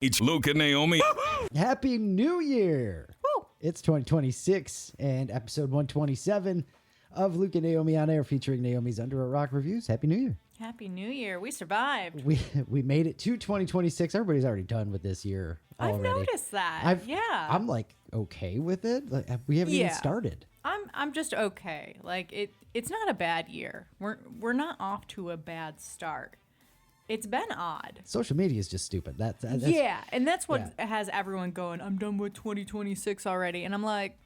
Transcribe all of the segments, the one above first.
It's Luke and Naomi. Happy New Year! Woo! It's 2026 and episode 127 of Luke and Naomi On-Air featuring Naomi's Under a Rock reviews. Happy New Year! Happy New Year. We survived. We made it to 2026. Everybody's already done with this year already. I've noticed that. I'm like okay with it. Like, we haven't even started. I'm just okay. Like it's not a bad year. We're not off to a bad start. It's been odd. Social media is just stupid. That's and that's what has everyone going, I'm done with 2026 already. And I'm like,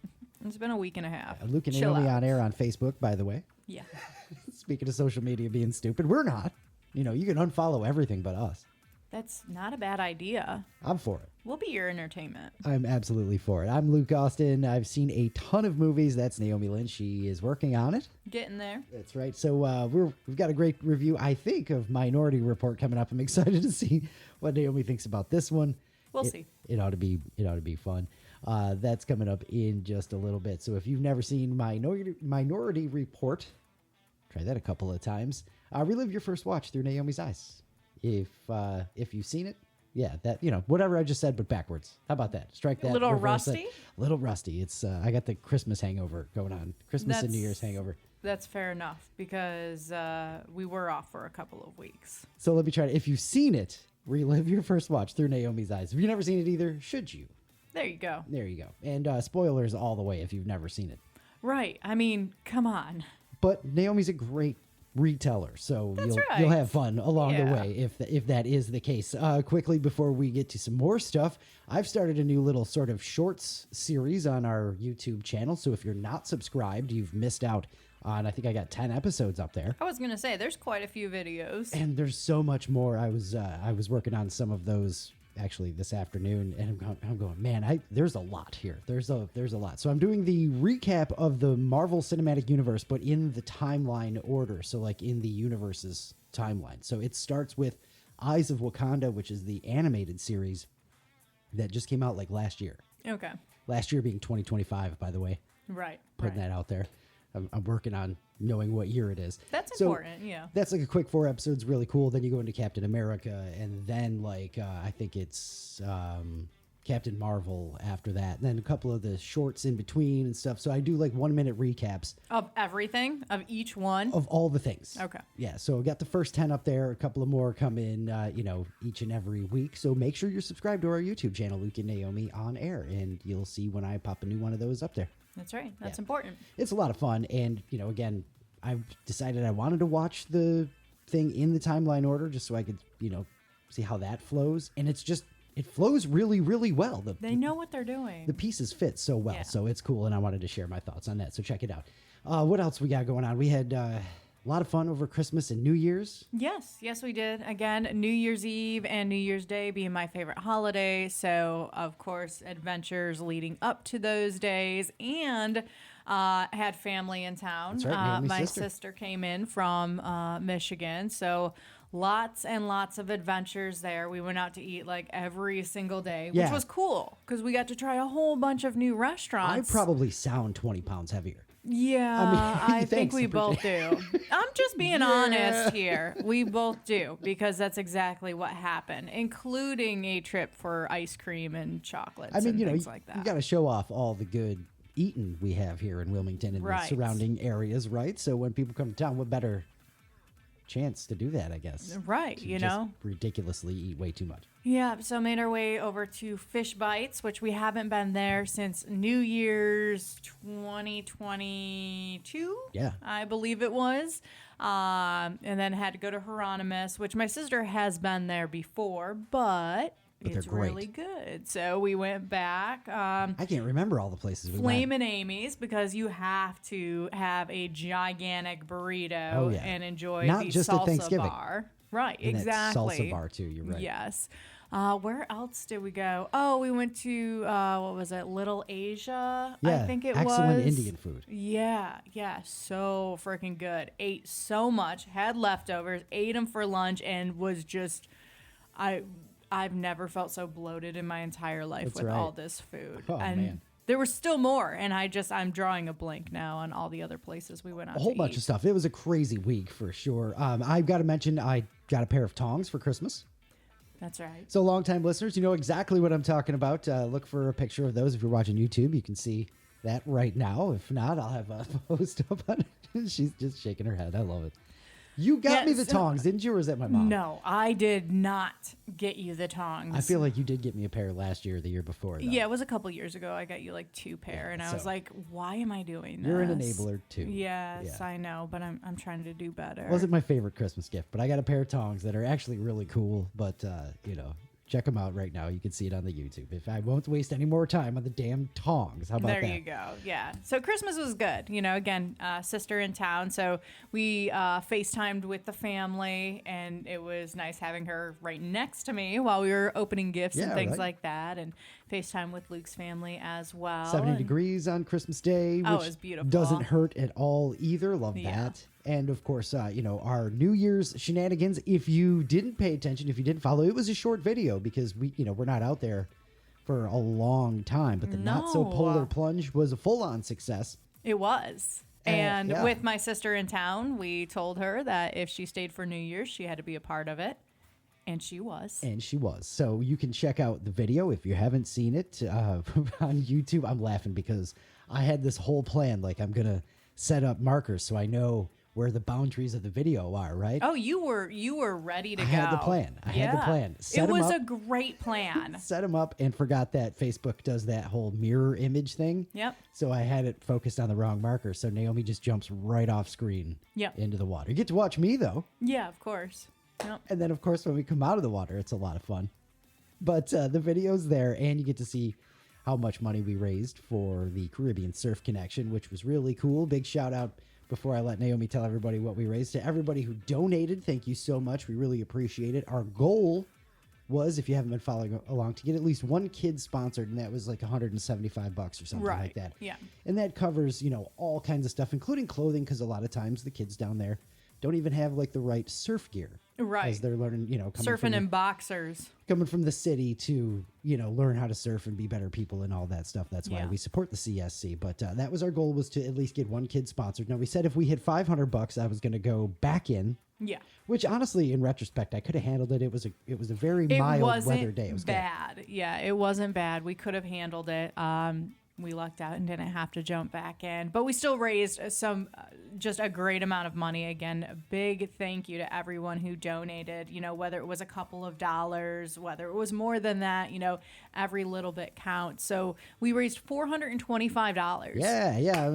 it's been a week and a half. Luke and Chill Naomi out. On-Air on Facebook, by the way. Yeah. Speaking of social media being stupid, we're not. You can unfollow everything but us. That's not a bad idea. I'm for it. We'll be your entertainment. I'm absolutely for it. I'm Luke Austin. I've seen a ton of movies. That's Naomi Lynn. She is working on it. Getting there. That's right. So we've got a great review, I think, of Minority Report coming up. I'm excited to see what Naomi thinks about this one. We'll see. It ought to be fun. That's coming up in just a little bit. So if you've never seen Minority Report, try that a couple of times. Relive your first watch through Naomi's eyes. If you've seen it, that whatever I just said, but backwards. How about that? Strike that. A little reverse rusty. It. Little rusty. It's I got the Christmas hangover going on. Christmas and New Year's hangover. That's fair enough because we were off for a couple of weeks. So let me try to. If you've seen it, relive your first watch through Naomi's eyes. If you've never seen it either, should you? There you go. There you go. And spoilers all the way if you've never seen it. Right. I mean, come on. But Naomi's a great reteller, so you'll have fun along the way if that is the case. Quickly before we get to some more stuff, I've started a new little sort of shorts series on our YouTube channel. So if you're not subscribed, you've missed out on, I think I got 10 episodes up there. I was gonna say there's quite a few videos, and there's so much more. I was working on some of those actually this afternoon, and I'm going, man, there's a lot here. There's a lot. So I'm doing the recap of the Marvel Cinematic Universe, but in the timeline order. So like in the universe's timeline. So it starts with Eyes of Wakanda, which is the animated series that just came out like last year. Okay. Last year being 2025, by the way. Right. Putting that out there. I'm working on knowing what year it is. That's important, yeah. That's like a quick 4 episodes, really cool. Then you go into Captain America, and then like I think it's Captain Marvel after that. And then a couple of the shorts in between and stuff. So I do like 1-minute recaps. Of everything? Of each one? Of all the things. Okay. Yeah, so I got the first 10 up there. A couple of more come in, each and every week. So make sure you're subscribed to our YouTube channel, Luke and Naomi On-Air, and you'll see when I pop a new one of those up there. That's right. That's important. It's a lot of fun. And, again, I've decided I wanted to watch the thing in the timeline order just so I could, see how that flows. And it flows really, really well. They know what they're doing. The pieces fit so well. Yeah. So it's cool. And I wanted to share my thoughts on that. So check it out. What else we got going on? We had a lot of fun over Christmas and New Year's. Yes, we did. Again, New Year's Eve and New Year's Day being my favorite holiday. So, of course, adventures leading up to those days, and had family in town. That's right, my sister came in from Michigan. So lots and lots of adventures there. We went out to eat like every single day, which was cool because we got to try a whole bunch of new restaurants. I probably sound 20 pounds heavier. Yeah, I think we both do. I'm just being honest here. We both do, because that's exactly what happened, including a trip for ice cream and chocolates and things like that. You got to show off all the good eating we have here in Wilmington and the surrounding areas, right? So when people come to town, what better chance to do that, I guess? Right, just ridiculously eat way too much. Yeah, so made our way over to Fish Bites, which we haven't been there since New Year's 2022. Yeah. I believe it was. And then had to go to Hieronymus, which my sister has been there before, but it's really good. So we went back. I can't remember all the places we went. Flamin' Amy's, because you have to have a gigantic burrito and enjoy Not the just at salsa Thanksgiving. bar. Right, And exactly. That salsa bar too, you're right. Yes. Where else did we go? Oh, we went to, what was it, Little Asia? Yeah, I think it excellent was. Indian food. Yeah, so freaking good. Ate so much, had leftovers, ate them for lunch, and was just, I've never felt so bloated in my entire life with all this food. Oh, and man. There was still more, and I'm drawing a blank now on all the other places we went out to eat. A whole bunch of stuff. It was a crazy week for sure. I've got to mention I got a pair of tongs for Christmas. That's right. So longtime listeners, you know exactly what I'm talking about. Look for a picture of those. If you're watching YouTube, you can see that right now. If not, I'll have a post up on it. She's just shaking her head. I love it. You got me the tongs, didn't you, or was that my mom? No, I did not get you the tongs. I feel like you did get me a pair last year or the year before, though. Yeah, it was a couple years ago. I got you like 2 pair, and I was like, why am I doing this? You're an enabler, too. Yes, I know, but I'm trying to do better. Wasn't my favorite Christmas gift, but I got a pair of tongs that are actually really cool, but, check them out right now. You can see it on the YouTube. If I won't waste any more time on the damn tongs. How about that? There you go. Yeah. So Christmas was good. Again, sister in town. So we FaceTimed with the family, and it was nice having her right next to me while we were opening gifts and things like that. And FaceTime with Luke's family as well. 70 degrees on Christmas Day, which it was beautiful. Doesn't hurt at all either. Love that. And of course, our New Year's shenanigans. If you didn't pay attention, if you didn't follow, it was a short video because we're not out there for a long time. But the Not-So-Polar Plunge was a full-on success. It was. And with my sister in town, we told her that if she stayed for New Year's, she had to be a part of it. And she was. So you can check out the video if you haven't seen it on YouTube. I'm laughing because I had this whole plan. Like, I'm going to set up markers so I know where the boundaries of the video are, right? Oh, you were ready to go. I had the plan. It was a great plan. Set them up and forgot that Facebook does that whole mirror image thing. Yep. So I had it focused on the wrong marker. So Naomi just jumps right off screen into the water. You get to watch me, though. Yeah, of course. Yep. And then, of course, when we come out of the water, it's a lot of fun. But the video's there, and you get to see how much money we raised for the Caribbean Surf Connection, which was really cool. Big shout out before I let Naomi tell everybody what we raised. To everybody who donated, thank you so much. We really appreciate it. Our goal was, if you haven't been following along, to get at least one kid sponsored, and that was like $175 or something like that. Yeah. And that covers, all kinds of stuff, including clothing, because a lot of times the kids down there don't even have like the right surf gear. Right. As they're learning, surfing in boxers. Coming from the city to, learn how to surf and be better people and all that stuff. That's why we support the CSC. But that was our goal, was to at least get one kid sponsored. Now, we said if we hit $500, I was going to go back in. Yeah. Which, honestly, in retrospect, I could have handled it. It was a very mild weather day. It was bad. Good. Yeah, it wasn't bad. We could have handled it. We lucked out and didn't have to jump back in. But we still raised just a great amount of money. Again, a big thank you to everyone who donated, whether it was a couple of dollars, whether it was more than that, every little bit counts. So we raised $425. Yeah.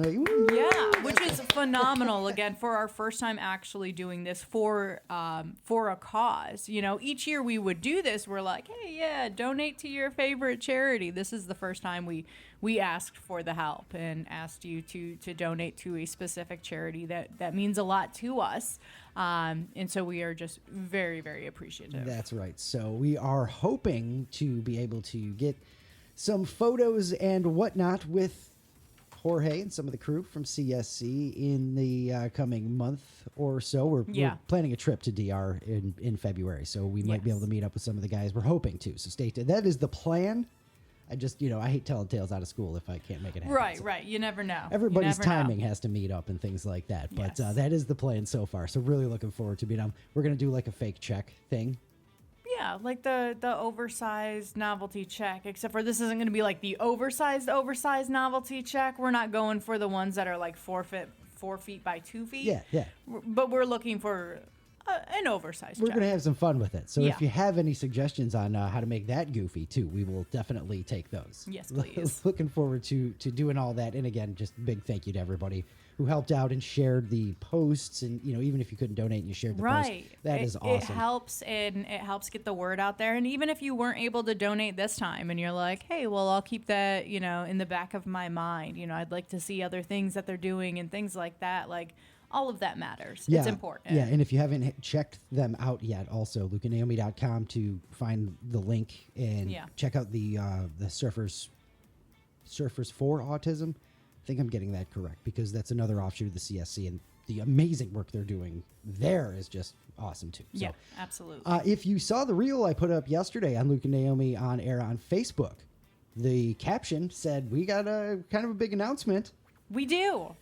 Which is phenomenal, again, for our first time actually doing this for a cause. Each year we would do this. We're like, hey, donate to your favorite charity. This is the first time we asked for the help and asked you to donate to a specific charity that means a lot to us. And so we are just very, very appreciative. That's right. So we are hoping to be able to get some photos and whatnot with Jorge and some of the crew from CSC in the coming month or so. We're planning a trip to DR in February, so we might be able to meet up with some of the guys. We're hoping to. So stay tuned. That is the plan. I just, I hate telling tales out of school if I can't make it happen. Right. You never know. Everybody's timing has to meet up and things like that. But that is the plan so far. So really looking forward to being on. We're going to do like a fake check thing. Yeah, like the oversized novelty check, except for this isn't going to be like the oversized novelty check. We're not going for the ones that are like 4 feet by 2 feet. Yeah. But we're looking for an oversized check. We're going to have some fun with it. So if you have any suggestions on how to make that goofy too, we will definitely take those. Yes, please. Looking forward to doing all that. And again, just big thank you to everybody who helped out and shared the posts. And, even if you couldn't donate and you shared the post, that is awesome. It helps, and it helps get the word out there. And even if you weren't able to donate this time and you're like, hey, well, I'll keep that, in the back of my mind. I'd like to see other things that they're doing and things like that. Like, all of that matters. It's important. Yeah, and if you haven't checked them out yet, also lukeandnaomi.com to find the link and check out the Surfers for Autism. I think I'm getting that correct because that's another offshoot of the CSC, and the amazing work they're doing there is just awesome too. So, yeah, absolutely. If you saw the reel I put up yesterday on Luke and Naomi On-Air on Facebook, the caption said we got a kind of a big announcement. We do.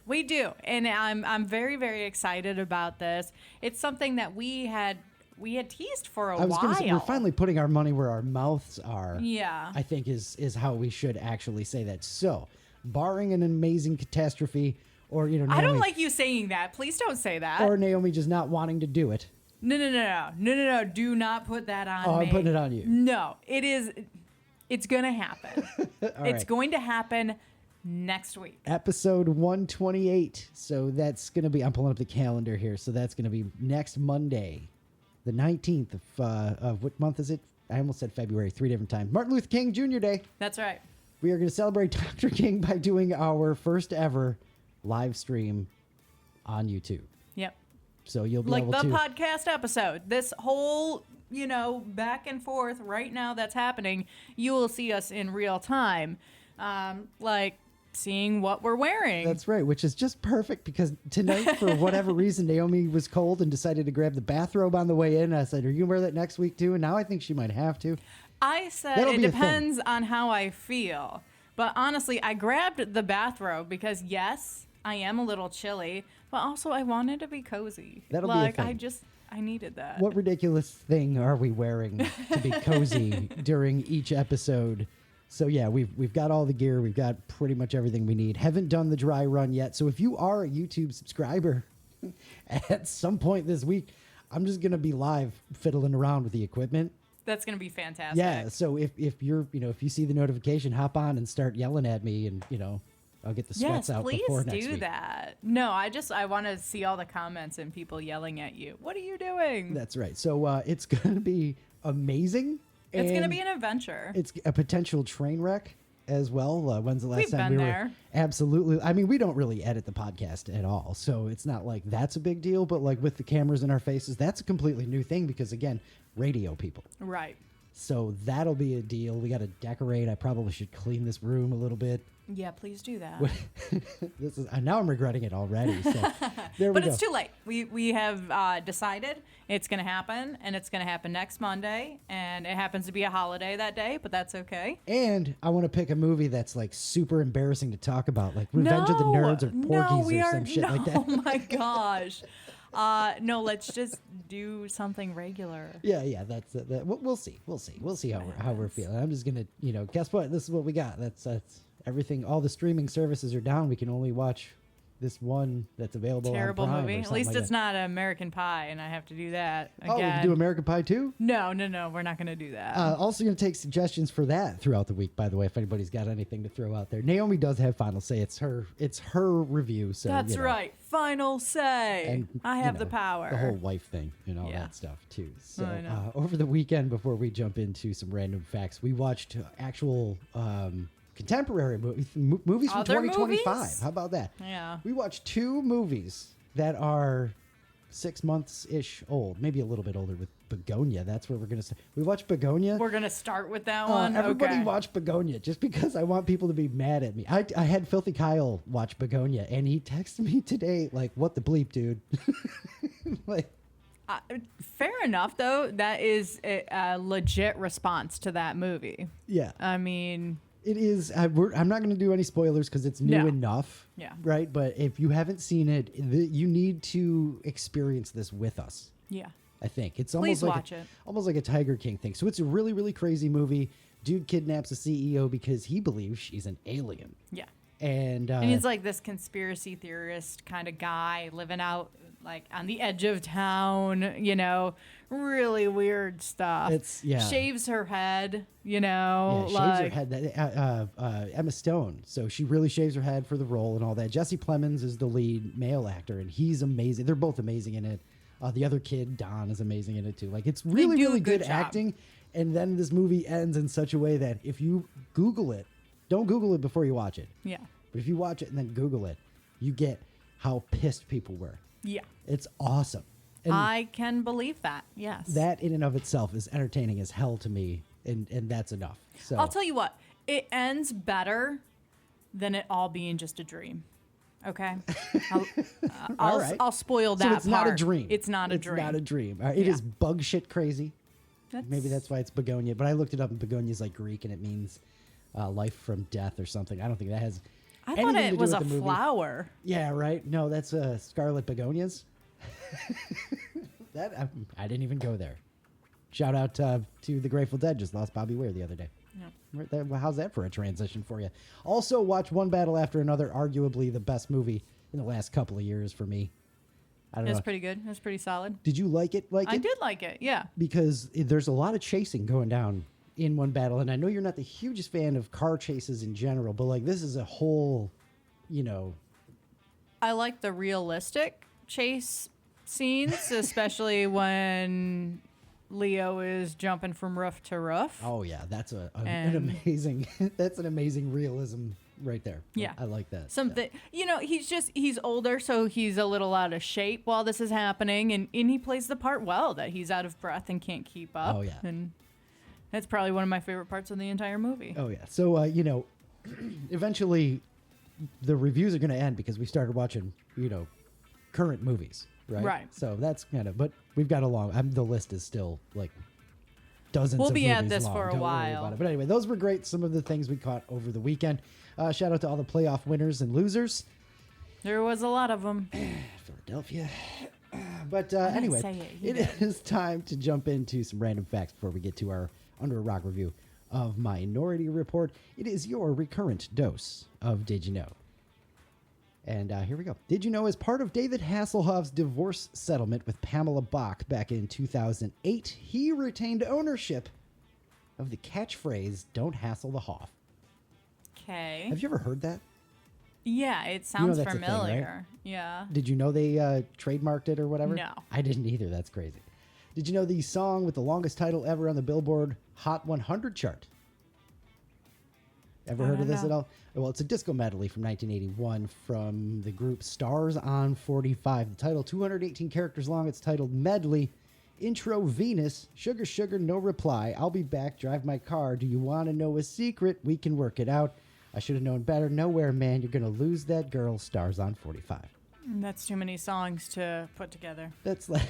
And I'm very, very excited about this. It's something that we had we had teased for a I was while. going to say, we're finally putting our money where our mouths are. Yeah. I think is how we should actually say that. So, barring an amazing catastrophe, or Naomi, I don't like you saying that. Please don't say that. or Naomi just not wanting to do it. No. Do not put that on me. Oh, I'm putting it on you. No, it's going to happen. It's right. going to happen next week. Episode 128. So that's going to be, I'm pulling up the calendar here. So that's going to be next Monday, the 19th of what month is it? I almost said February 3 different times. Martin Luther King Jr. Day. That's right. We are going to celebrate Dr. King by doing our first ever live stream on YouTube. Yep. So you'll be Like able the to. podcast episode. This whole, back and forth right now that's happening, you will see us in real time. Like seeing what we're wearing. That's right, which is just perfect because tonight, for whatever reason, Naomi was cold and decided to grab the bathrobe on the way in. I said, are you going to wear that next week too? And now I think she might have to. I said That'll it be a depends on how I feel. But honestly, I grabbed the bathrobe because, yes, I am a little chilly, but also I wanted to be cozy. That'll be a thing. I needed that. What ridiculous thing are we wearing to be cozy during each episode? So yeah, we've got all the gear. We've got pretty much everything we need. Haven't done the dry run yet. So if you are a YouTube subscriber, at some point this week, I'm just going to be live fiddling around with the equipment. That's going to be fantastic. Yeah, so if you're, if you see the notification, hop on and start yelling at me, and I'll get the sweats out before next week. Yes, please do that. No, I want to see all the comments and people yelling at you. What are you doing? That's right. So it's going to be amazing. It's going to be an adventure. It's a potential train wreck as well. When's the last We've time been we there. were? Absolutely. I mean, we don't really edit the podcast at all, so it's not like that's a big deal. But like with the cameras in our faces, that's a completely new thing because again, radio people. Right. So that'll be a deal. We got to decorate. I probably should clean this room a little bit. Yeah, please do that. This is now I'm regretting it already. So there we But go. it's too late. We have decided it's going to happen, and it's going to happen next Monday, and it happens to be a holiday that day, but that's okay. And I want to pick a movie that's like super embarrassing to talk about, like Revenge of the Nerds or Porgies or some shit like that. Oh my gosh. No, let's just do something regular. Yeah, that's that. We'll see. We'll see how we're feeling. I'm just gonna, guess what? This is what we got. That's everything. All the streaming services are down. We can only watch this one that's available. Terrible on Prime movie. or At something least like it's that. not American Pie, and I have to do that again. Oh, we can do American Pie too? No, we're not going to do that. Also going to take suggestions for that throughout the week, by the way, if anybody's got anything to throw out there. Naomi does have final say. It's her review. So That's right. Final say. And, I have the power. The whole wife thing and all Yeah. that stuff, too. So I know. over the weekend, before we jump into some random facts, we watched actual contemporary movies from Other 2025. movies? How about that? Yeah. We watched two movies that are 6 months-ish old, maybe a little bit older with Bugonia. That's where we're going to start. We watched Bugonia. We're going to start with that one? Everybody okay. watch Bugonia just because I want people to be mad at me. I had Filthy Kyle watch Bugonia, and he texted me today, like, what the bleep, dude? Like, fair enough, though. That is a legit response to that movie. yeah. I mean... It is. I'm not going to do any spoilers because it's new No. enough. Yeah. Right? But if you haven't seen it, you need to experience this with us. Yeah. I think it's Please almost watch it. Almost like a Tiger King thing. So it's a really, really crazy movie. Dude kidnaps a CEO because he believes she's an alien. Yeah. And he's like this conspiracy theorist kind of guy living out like on the edge of town, really weird stuff. Shaves her head, shaves her head. Emma Stone. So she really shaves her head for the role and all that. Jesse Plemons is the lead male actor, and he's amazing. They're both amazing in it. The other kid, Don, is amazing in it too. Like it's really, really good acting. And then this movie ends in such a way that if you Google it, don't Google it before you watch it. Yeah. But if you watch it and then Google it, you get how pissed people were. Yeah. It's awesome. And I can believe that. Yes. that in and of itself is entertaining as hell to me, and that's enough. So I'll tell you what, it ends better than it all being just a dream. Okay? All right. I'll spoil that So it's not a part. dream. It's not a It's dream. not a dream. It is bug shit crazy. Maybe that's why it's Bugonia. But I looked it up, and Bugonia is like Greek, and it means life from death or something. I don't think that has I anything thought to it do was with a the movie. flower. Yeah, right? No, that's Scarlet Begonias. I didn't even go there. Shout out to the Grateful Dead. Just lost Bobby Weir the other day. Yep. Right there. Well, how's that for a transition for you? Also, watch One Battle After Another. Arguably the best movie in the last couple of years for me. I don't know. It's pretty good. It's pretty solid. Did you like it? I did like it. Yeah. Because there's a lot of chasing going down in One Battle, and I know you're not the hugest fan of car chases in general, but like this is a whole, I like the realistic chase scenes, especially when Leo is jumping from roof to roof. Oh yeah, that's an amazing that's an amazing realism right there. Yeah. I like that. Something, he's older, so he's a little out of shape while this is happening, and he plays the part well, that he's out of breath and can't keep up. Oh yeah. And that's probably one of my favorite parts of the entire movie. Oh yeah. So eventually the reviews are going to end because we started watching, current movies, right? Right. So that's but we've got the list is still like dozens We'll of be movies at this long. for a Don't worry while. about it. But anyway, those were great. Some of the things we caught over the weekend. Shout out to all the playoff winners and losers. There was a lot of them. Philadelphia. But anyway, it is time to jump into some random facts before we get to our Under a Rock review of Minority Report. It is your recurrent dose of Did You Know? And here we go. Did you know, as part of David Hasselhoff's divorce settlement with Pamela Bach back in 2008, he retained ownership of the catchphrase, "Don't hassle the Hoff." Okay. Have you ever heard that? Yeah, it sounds that's a thing, familiar. right? Yeah. Did you know they trademarked it or whatever? No. I didn't either. That's crazy. Did you know the song with the longest title ever on the Billboard Hot 100 chart? Ever heard of this at all? Well, it's a disco medley from 1981 from the group Stars on 45. The title, 218 characters long. It's titled Medley. Intro, Venus. Sugar, sugar, no reply. I'll be back. Drive my car. Do you want to know a secret? We can work it out. I should have known better. Nowhere, man. You're going to lose that girl. Stars on 45. That's too many songs to put together. That's like...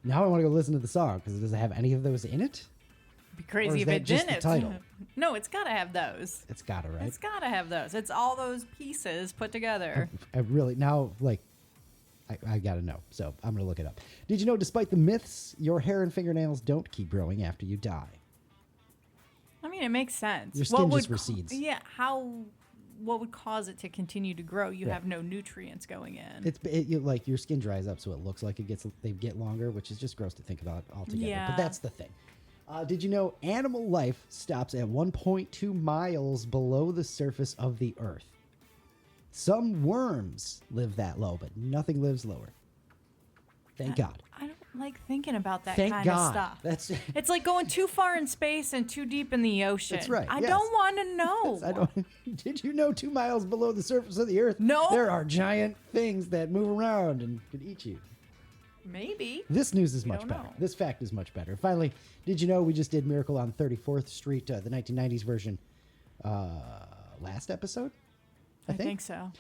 Now I want to go listen to the song because does it have any of those in it? Be crazy Or is if that it just didn't. the title? No, it's got to have those. It's got to, right? It's got to have those. It's all those pieces put together. I really now I got to know. So I'm going to look it up. Did you know, despite the myths, your hair and fingernails don't keep growing after you die? I mean, it makes sense. Your skin just recedes. Yeah. What would cause it to continue to grow? You have no nutrients going in. Like your skin dries up, so it looks like they get longer, which is just gross to think about altogether. Yeah. But that's the thing. Did you know animal life stops at 1.2 miles below the surface of the Earth? Some worms live that low, but nothing lives lower. Thank God. I don't like thinking about that Thank kind God. of stuff. It's like going too far in space and too deep in the ocean. That's right. I yes. don't want to know. Yes, I don't. Did you know 2 miles below the surface of the Earth, No. there are giant things that move around and could eat you? Maybe. This news is much don't better. know. This fact is much better. Finally, did you know we just did Miracle on 34th Street, the 1990s version, last episode? I think so.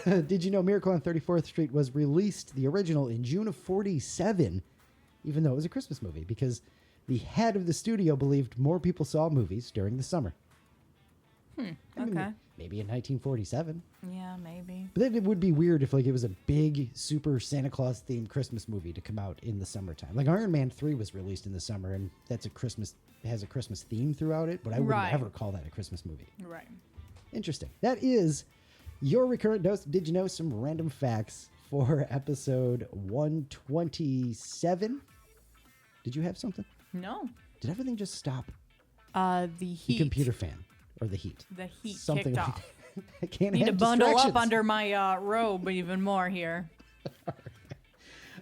Did you know Miracle on 34th Street was released, the original, in June of 47, even though it was a Christmas movie, because the head of the studio believed more people saw movies during the summer. Okay. Maybe in 1947. Yeah, maybe. But then it would be weird if it was a big, super Santa Claus themed Christmas movie to come out in the summertime. Like Iron Man 3 was released in the summer, and has a Christmas theme throughout it, but I wouldn't ever call that a Christmas movie. Right. Interesting. That is your recurrent dose. Did you know some random facts for episode 127? Did you have something? No. Did everything just stop? The heat. The computer fan or the heat? The heat Something kicked like off. I can't Need to have bundle up distractions. under my robe even more here.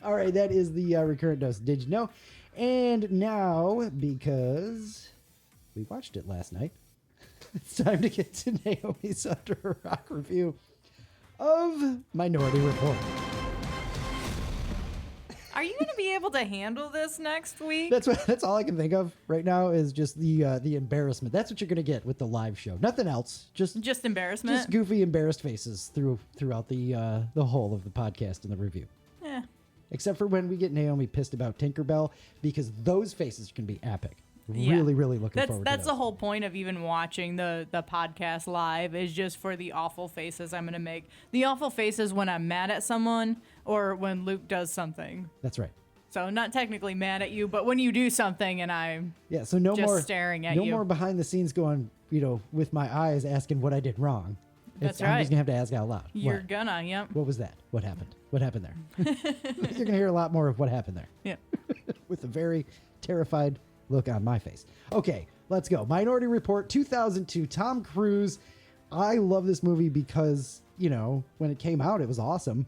All right, that is the recurrent dose. Did you know? And now, because we watched it last night, it's time to get to Naomi's Under a Rock review of Minority Report. Are you going to be able to handle this next week? That's all I can think of right now is just the embarrassment. That's what you're going to get with the live show. Nothing else. Just embarrassment. Just goofy, embarrassed faces throughout the whole of the podcast and the review. Yeah. Except for when we get Naomi pissed about Tinkerbell, because those faces can be epic. Really, really looking forward to That's those. the whole point of even watching the podcast live, is just for the awful faces I'm going to make. The awful faces when I'm mad at someone or when Luke does something. That's right. So I'm not technically mad at you, but when you do something and I'm so no just more staring at no you. more behind the scenes going, with my eyes asking what I did wrong. That's I'm right. just gonna have to ask out loud. You're What? gonna, yep. What was that? What happened? What happened there? You're gonna hear a lot more of what happened there. Yeah. With a very terrified look on my face. Okay, let's go. Minority Report 2002, Tom Cruise. I love this movie because, when it came out, it was awesome.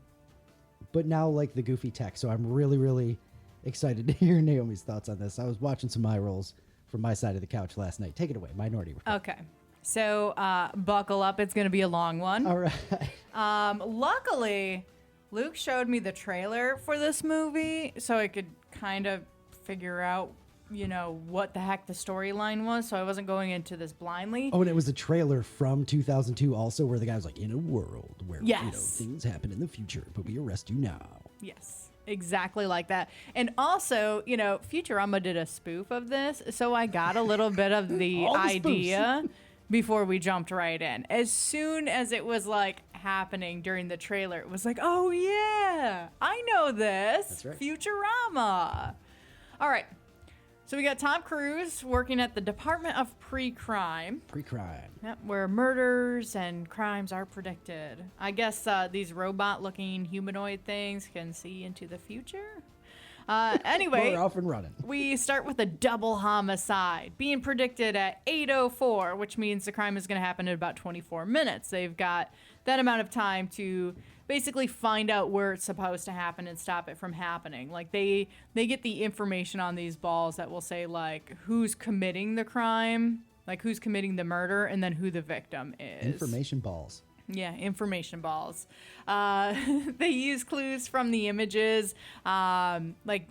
But now, like, the goofy tech. So I'm really, really excited to hear Naomi's thoughts on this. I was watching some eye rolls from my side of the couch last night. Take it away, Minority Report. Okay. So buckle up. It's going to be a long one. All right. Luckily, Luke showed me the trailer for this movie so I could kind of figure out, what the heck the storyline was. So I wasn't going into this blindly. Oh, and it was a trailer from 2002 also where the guy was like, in a world where, Yes. things happen in the future, but we arrest you now. Yes, exactly like that. And also, Futurama did a spoof of this. So I got a little bit of the All the idea before we jumped right in. As soon as it was like happening during the trailer, it was like, oh yeah, I know this. That's right. Futurama. All right. So we got Tom Cruise working at the Department of Pre-Crime. Pre-crime. Yep, where murders and crimes are predicted. I guess these robot-looking humanoid things can see into the future. Anyway, We're off and running. we start with a double homicide being predicted at 8:04, which means the crime is going to happen in about 24 minutes. They've got that amount of time to basically find out where it's supposed to happen and stop it from happening. Like they get the information on these balls that will say like who's committing the crime, like who's committing the murder, and then who the victim is. Information balls. Yeah, information balls. They use clues from the images. Like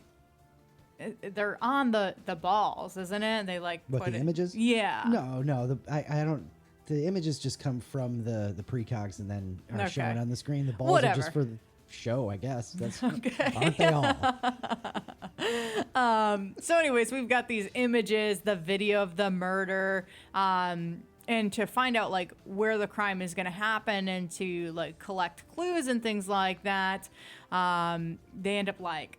they're on the balls, isn't it? They like What, put the it, images? Yeah. No. I don't. The images just come from the precogs and then are Okay. shown on the screen. The balls Whatever. are just for the show, I guess. That's Okay. aren't they all? So anyways, we've got these images, the video of the murder, and to find out like where the crime is going to happen and to like collect clues and things like that, they end up like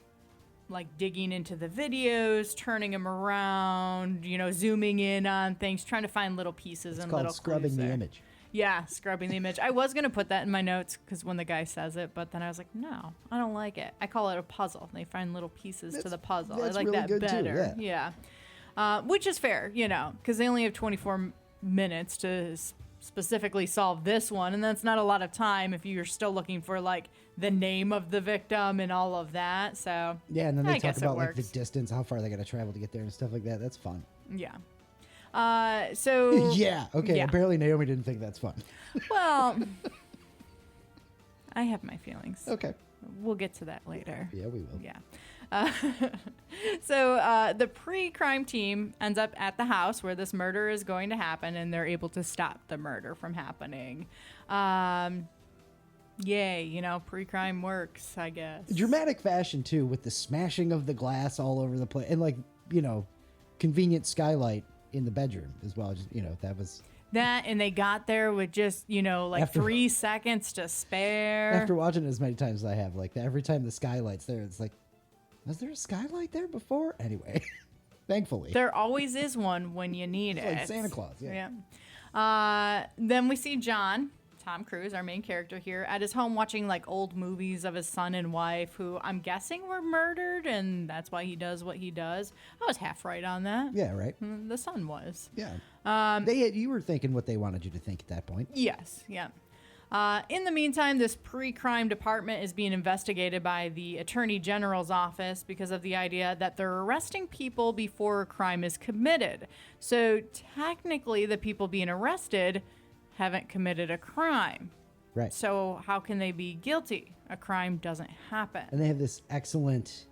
digging into the videos, turning them around, zooming in on things, trying to find little pieces It's and called little scrubbing clues the there. image. Yeah, scrubbing the image. I was going to put that in my notes because when the guy says it, but then I was like, no, I don't like it. I call it a puzzle. They find little pieces to the puzzle. I that's like really that good too, better. Yeah. Which is fair, because they only have 24 minutes to specifically solve this one. And that's not a lot of time if you're still looking for like the name of the victim and all of that. So Yeah, and then I they talk guess it about like the works. distance, how far they got to travel to get there and stuff like that. That's fun. yeah. So Yeah. Okay. Yeah. Apparently Naomi didn't think that's fun. well, I have my feelings. Okay. We'll get to that later. Yeah, we will. Yeah. So the pre-crime team ends up at the house where this murder is going to happen, and they're able to stop the murder from happening. Yay, pre-crime works, I guess. Dramatic fashion too, with the smashing of the glass all over the place, and like convenient skylight in the bedroom as well. Just that was that, and they got there with just After- 3 seconds to spare. after watching it as many times as I have. Like every time the skylight's there, it's like, was there a skylight there before? Anyway, thankfully, There always is one when you need it's it. like Santa Claus. Yeah. Then we see John, Tom Cruise, our main character here, at his home watching like old movies of his son and wife, who I'm guessing were murdered, and that's why he does what he does. I was half right on that. Yeah. Right. The son was. Yeah. You were thinking what they wanted you to think at that point. Yes, yeah. In the meantime, this pre-crime department is being investigated by the Attorney General's office because of the idea that they're arresting people before a crime is committed. So technically, the people being arrested haven't committed a crime. Right. So how can they be guilty? A crime doesn't happen. And they have this excellent,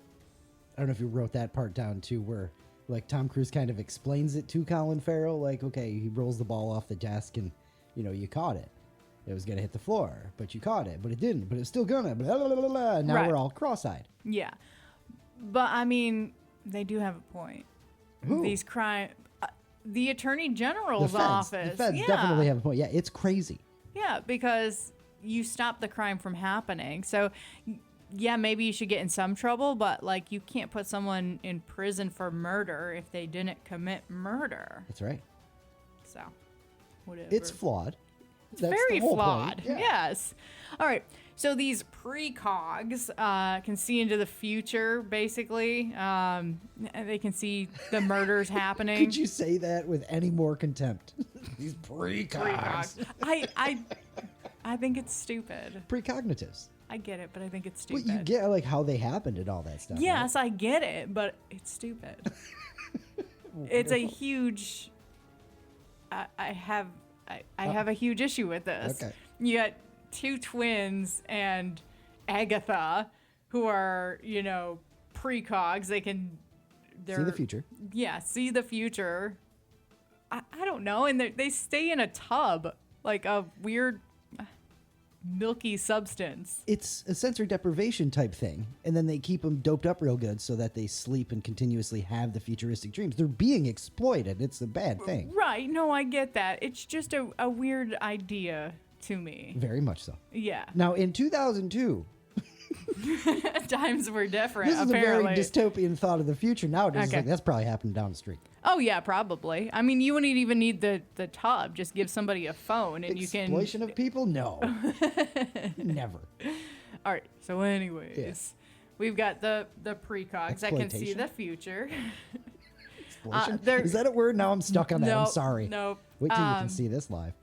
I don't know if you wrote that part down too, where like Tom Cruise kind of explains it to Colin Farrell. Like, okay, he rolls the ball off the desk and, you caught it. It was going to hit the floor, but you caught it, but it didn't, but it's still gonna, blah, blah, blah, blah. Now Right. we're all cross-eyed. Yeah. But I mean, they do have a point. Who? These crime... the Attorney General's office. The feds yeah. definitely have a point. Yeah, it's crazy. Yeah, because you stop the crime from happening. So yeah, maybe you should get in some trouble, but like you can't put someone in prison for murder if they didn't commit murder. That's right. So, whatever. It's flawed. It's That's very the whole flawed. point. Yeah. Yes. All right. So these precogs can see into the future, basically. They can see the murders happening. Could you say that with any more contempt? These precogs. I think it's stupid. Precognitives. I get it, but I think it's stupid. But you get like how they happened and all that stuff. Yes, I get it, but it's stupid. It's a huge. I have a huge issue with this. Okay. You got two twins and Agatha, who are precogs. They can see the future. Yeah, see the future. I don't know, and they stay in a tub, like a weird milky substance. It's a sensory deprivation type thing, and then they keep them doped up real good so that they sleep and continuously have the futuristic dreams. They're being exploited. It's a bad thing. Right. No, I get that. It's just a weird idea to me. Very much so. Yeah. Now, in 2002... times were different, this is apparently. a very dystopian thought of the future. Nowadays, it's like, that's probably happening down the street. Oh, yeah, probably. I mean, you wouldn't even need the tub. Just give somebody a phone and you can... Exploitation of people? No. Never. All right. So anyways, we've got the precogs that can see the future. Is that a word? Now I'm stuck on that. I'm sorry. Nope. Wait till you can see this live.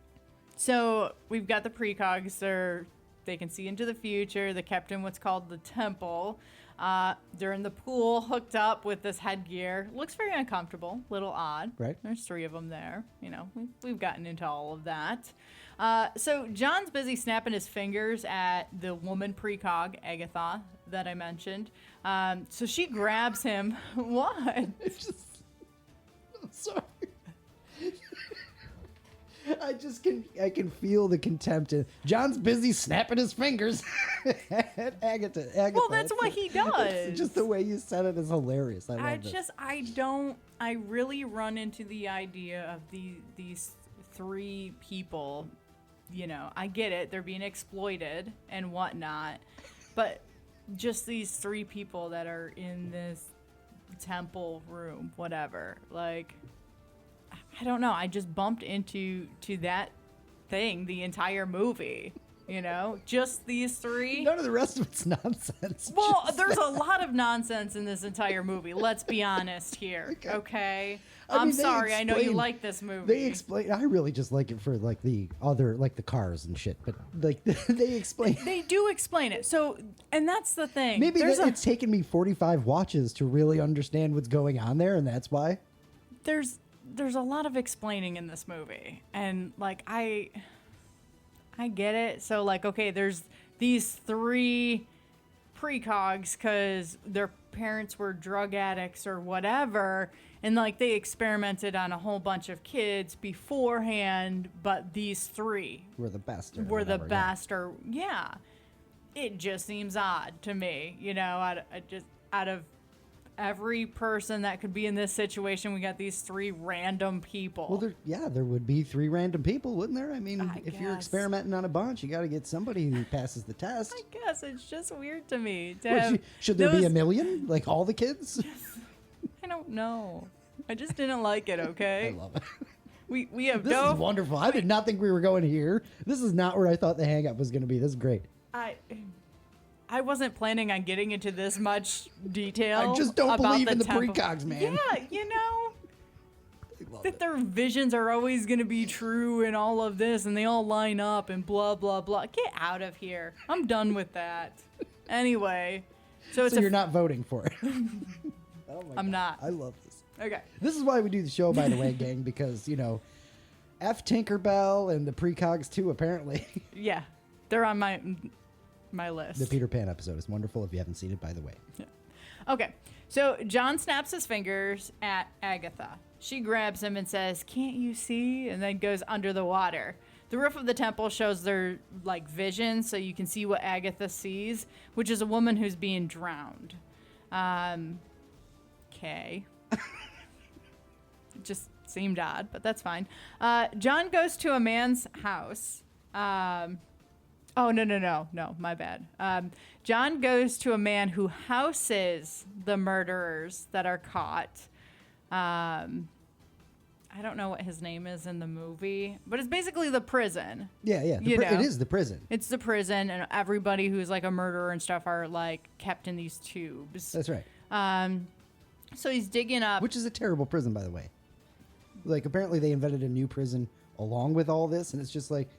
So we've got the precogs. They can see into the future. They kept in what's called the temple. They're in the pool, hooked up with this headgear. Looks very uncomfortable, little odd. Right. There's three of them there. We've gotten into all of that. So John's busy snapping his fingers at the woman precog, Agatha, that I mentioned. So she grabs him. What? I'm sorry. I can feel the contempt. John's busy snapping his fingers at Agatha. Well, that's what he does. Just the way you said it is hilarious. I really run into the idea of these three people. I get it. They're being exploited and whatnot. But just these three people that are in this temple room, whatever, like... I don't know. I just bumped into that thing the entire movie. Just these three. None of the rest of it's nonsense. Well, there's a lot of nonsense in this entire movie. Let's be honest here. Okay. I'm sorry. I know you like this movie. They explain. I really just like it for like the other, like the cars and shit. But like they explain. They do explain it. So, and that's the thing. Maybe it's taken me 45 watches to really understand what's going on there, and that's why. There's a lot of explaining in this movie, and like I get it. So like, okay, there's these three precogs because their parents were drug addicts or whatever, and like they experimented on a whole bunch of kids beforehand, but these three were the best. Or yeah. It just seems odd to me, out of every person that could be in this situation, we got these three random people. Well, there would be three random people, wouldn't there? I mean, if guess. You're experimenting on a bunch, you got to get somebody who passes the test. I guess it's just weird to me. Should there be a million? Like all the kids? I don't know. I just didn't like it, okay? I love it. We have This is wonderful. I did not think we were going here. This is not where I thought the hang-up was going to be. This is great. I wasn't planning on getting into this much detail. I just don't believe in the precogs, man. Yeah, that their visions are always going to be true and all of this, and they all line up and blah, blah, blah. Get out of here. I'm done with that. Anyway. So you're not voting for it. I'm not. I love this. Okay. This is why we do the show, by the way, gang, because, F. Tinkerbell and the precogs, too, apparently. Yeah. They're on my list. The Peter Pan episode is wonderful if you haven't seen it, by the way. Yeah. Okay. So John snaps his fingers at Agatha. She grabs him and says, "Can't you see?" And then goes under the water. The roof of the temple shows their vision, so you can see what Agatha sees, which is a woman who's being drowned. Okay. It just seemed odd, but that's fine. John goes to a man's house. Oh, no, my bad. John goes to a man who houses the murderers that are caught. I don't know what his name is in the movie, but it's basically the prison. Yeah. It is the prison. It's the prison, and everybody who's like a murderer and stuff are like kept in these tubes. That's right. So he's digging up. Which is a terrible prison, by the way. Like, apparently they invented a new prison along with all this, and it's just like,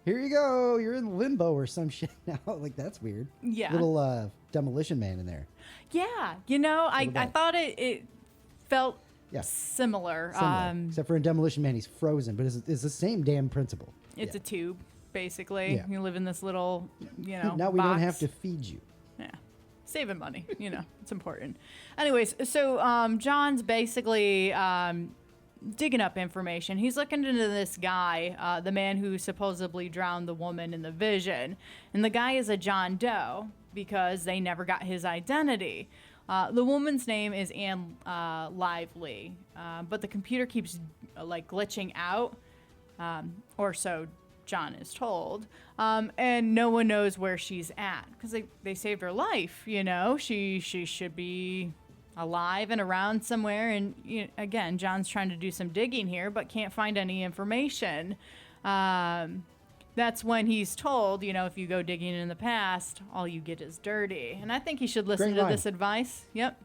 here you go, you're in limbo or some shit now. Like, that's weird. Yeah. Little Demolition Man in there. Yeah. I thought it felt similar. Except for in Demolition Man, he's frozen, but it's the same damn principle. It's a tube, basically. Yeah. You live in this little, now we don't have to feed you. Yeah. Saving money, it's important. Anyways, so John's basically digging up information. He's looking into this guy, the man who supposedly drowned the woman in the vision. And the guy is a John Doe because they never got his identity. The woman's name is Anne Lively, but the computer keeps glitching out, or so John is told, and no one knows where she's at because they saved her life. She should be alive and around somewhere. And again, John's trying to do some digging here, but can't find any information. That's when he's told, if you go digging in the past, all you get is dirty. And I think he should listen to this advice. Yep.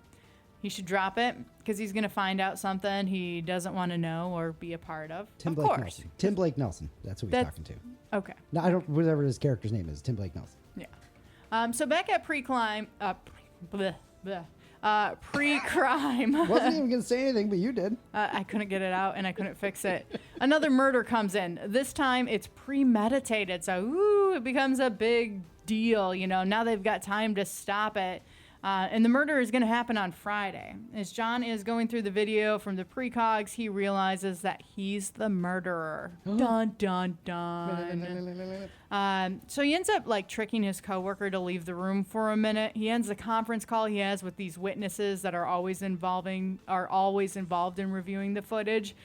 He should drop it because he's going to find out something he doesn't want to know or be a part of. Tim Blake Nelson. That's who he's talking to. Okay. No, whatever his character's name is. Tim Blake Nelson. Yeah. So back at pre-crime. Pre-crime. Wasn't even going to say anything, but you did. I couldn't get it out, and I couldn't fix it. Another murder comes in. This time, it's premeditated, so it becomes a big deal. Now they've got time to stop it. And the murder is going to happen on Friday. As John is going through the video from the precogs, he realizes that he's the murderer. Dun, dun, dun. So he ends up tricking his coworker to leave the room for a minute. He ends the conference call he has with these witnesses that are always involved in reviewing the footage.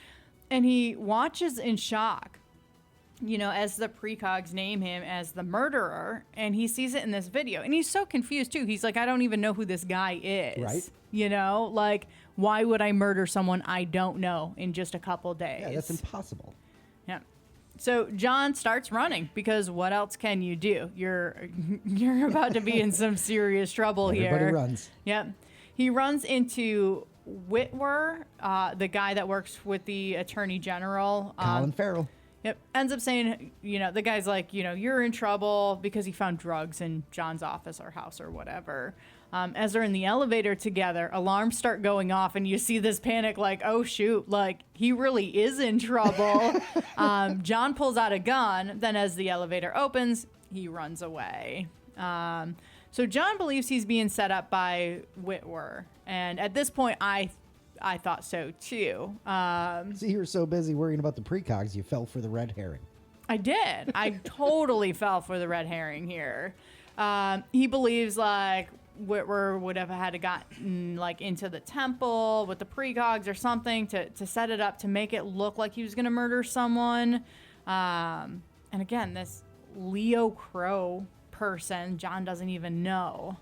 And he watches in shock, as the precogs name him as the murderer, and he sees it in this video. And he's so confused, too. He's like, I don't even know who this guy is. Right. Why would I murder someone I don't know in just a couple days? Yeah, that's impossible. Yeah. So John starts running because what else can you do? You're about to be in some serious trouble here. Everybody runs. Yep. He runs into Whitwer, the guy that works with the Attorney General. Colin Farrell. Yep. Ends up saying, the guy's like, you're in trouble because he found drugs in John's office or house or whatever. As they're in the elevator together, alarms start going off and you see this panic oh, shoot, he really is in trouble. John pulls out a gun. Then as the elevator opens, he runs away. So John believes he's being set up by Whitwer. And at this point, I thought so, too. See, you were so busy worrying about the precogs, you fell for the red herring. I did. I totally fell for the red herring here. He believes, Whitwer would have had to gotten, into the temple with the precogs or something to set it up to make it look like he was going to murder someone. And again, this Leo Crow person, John doesn't even know.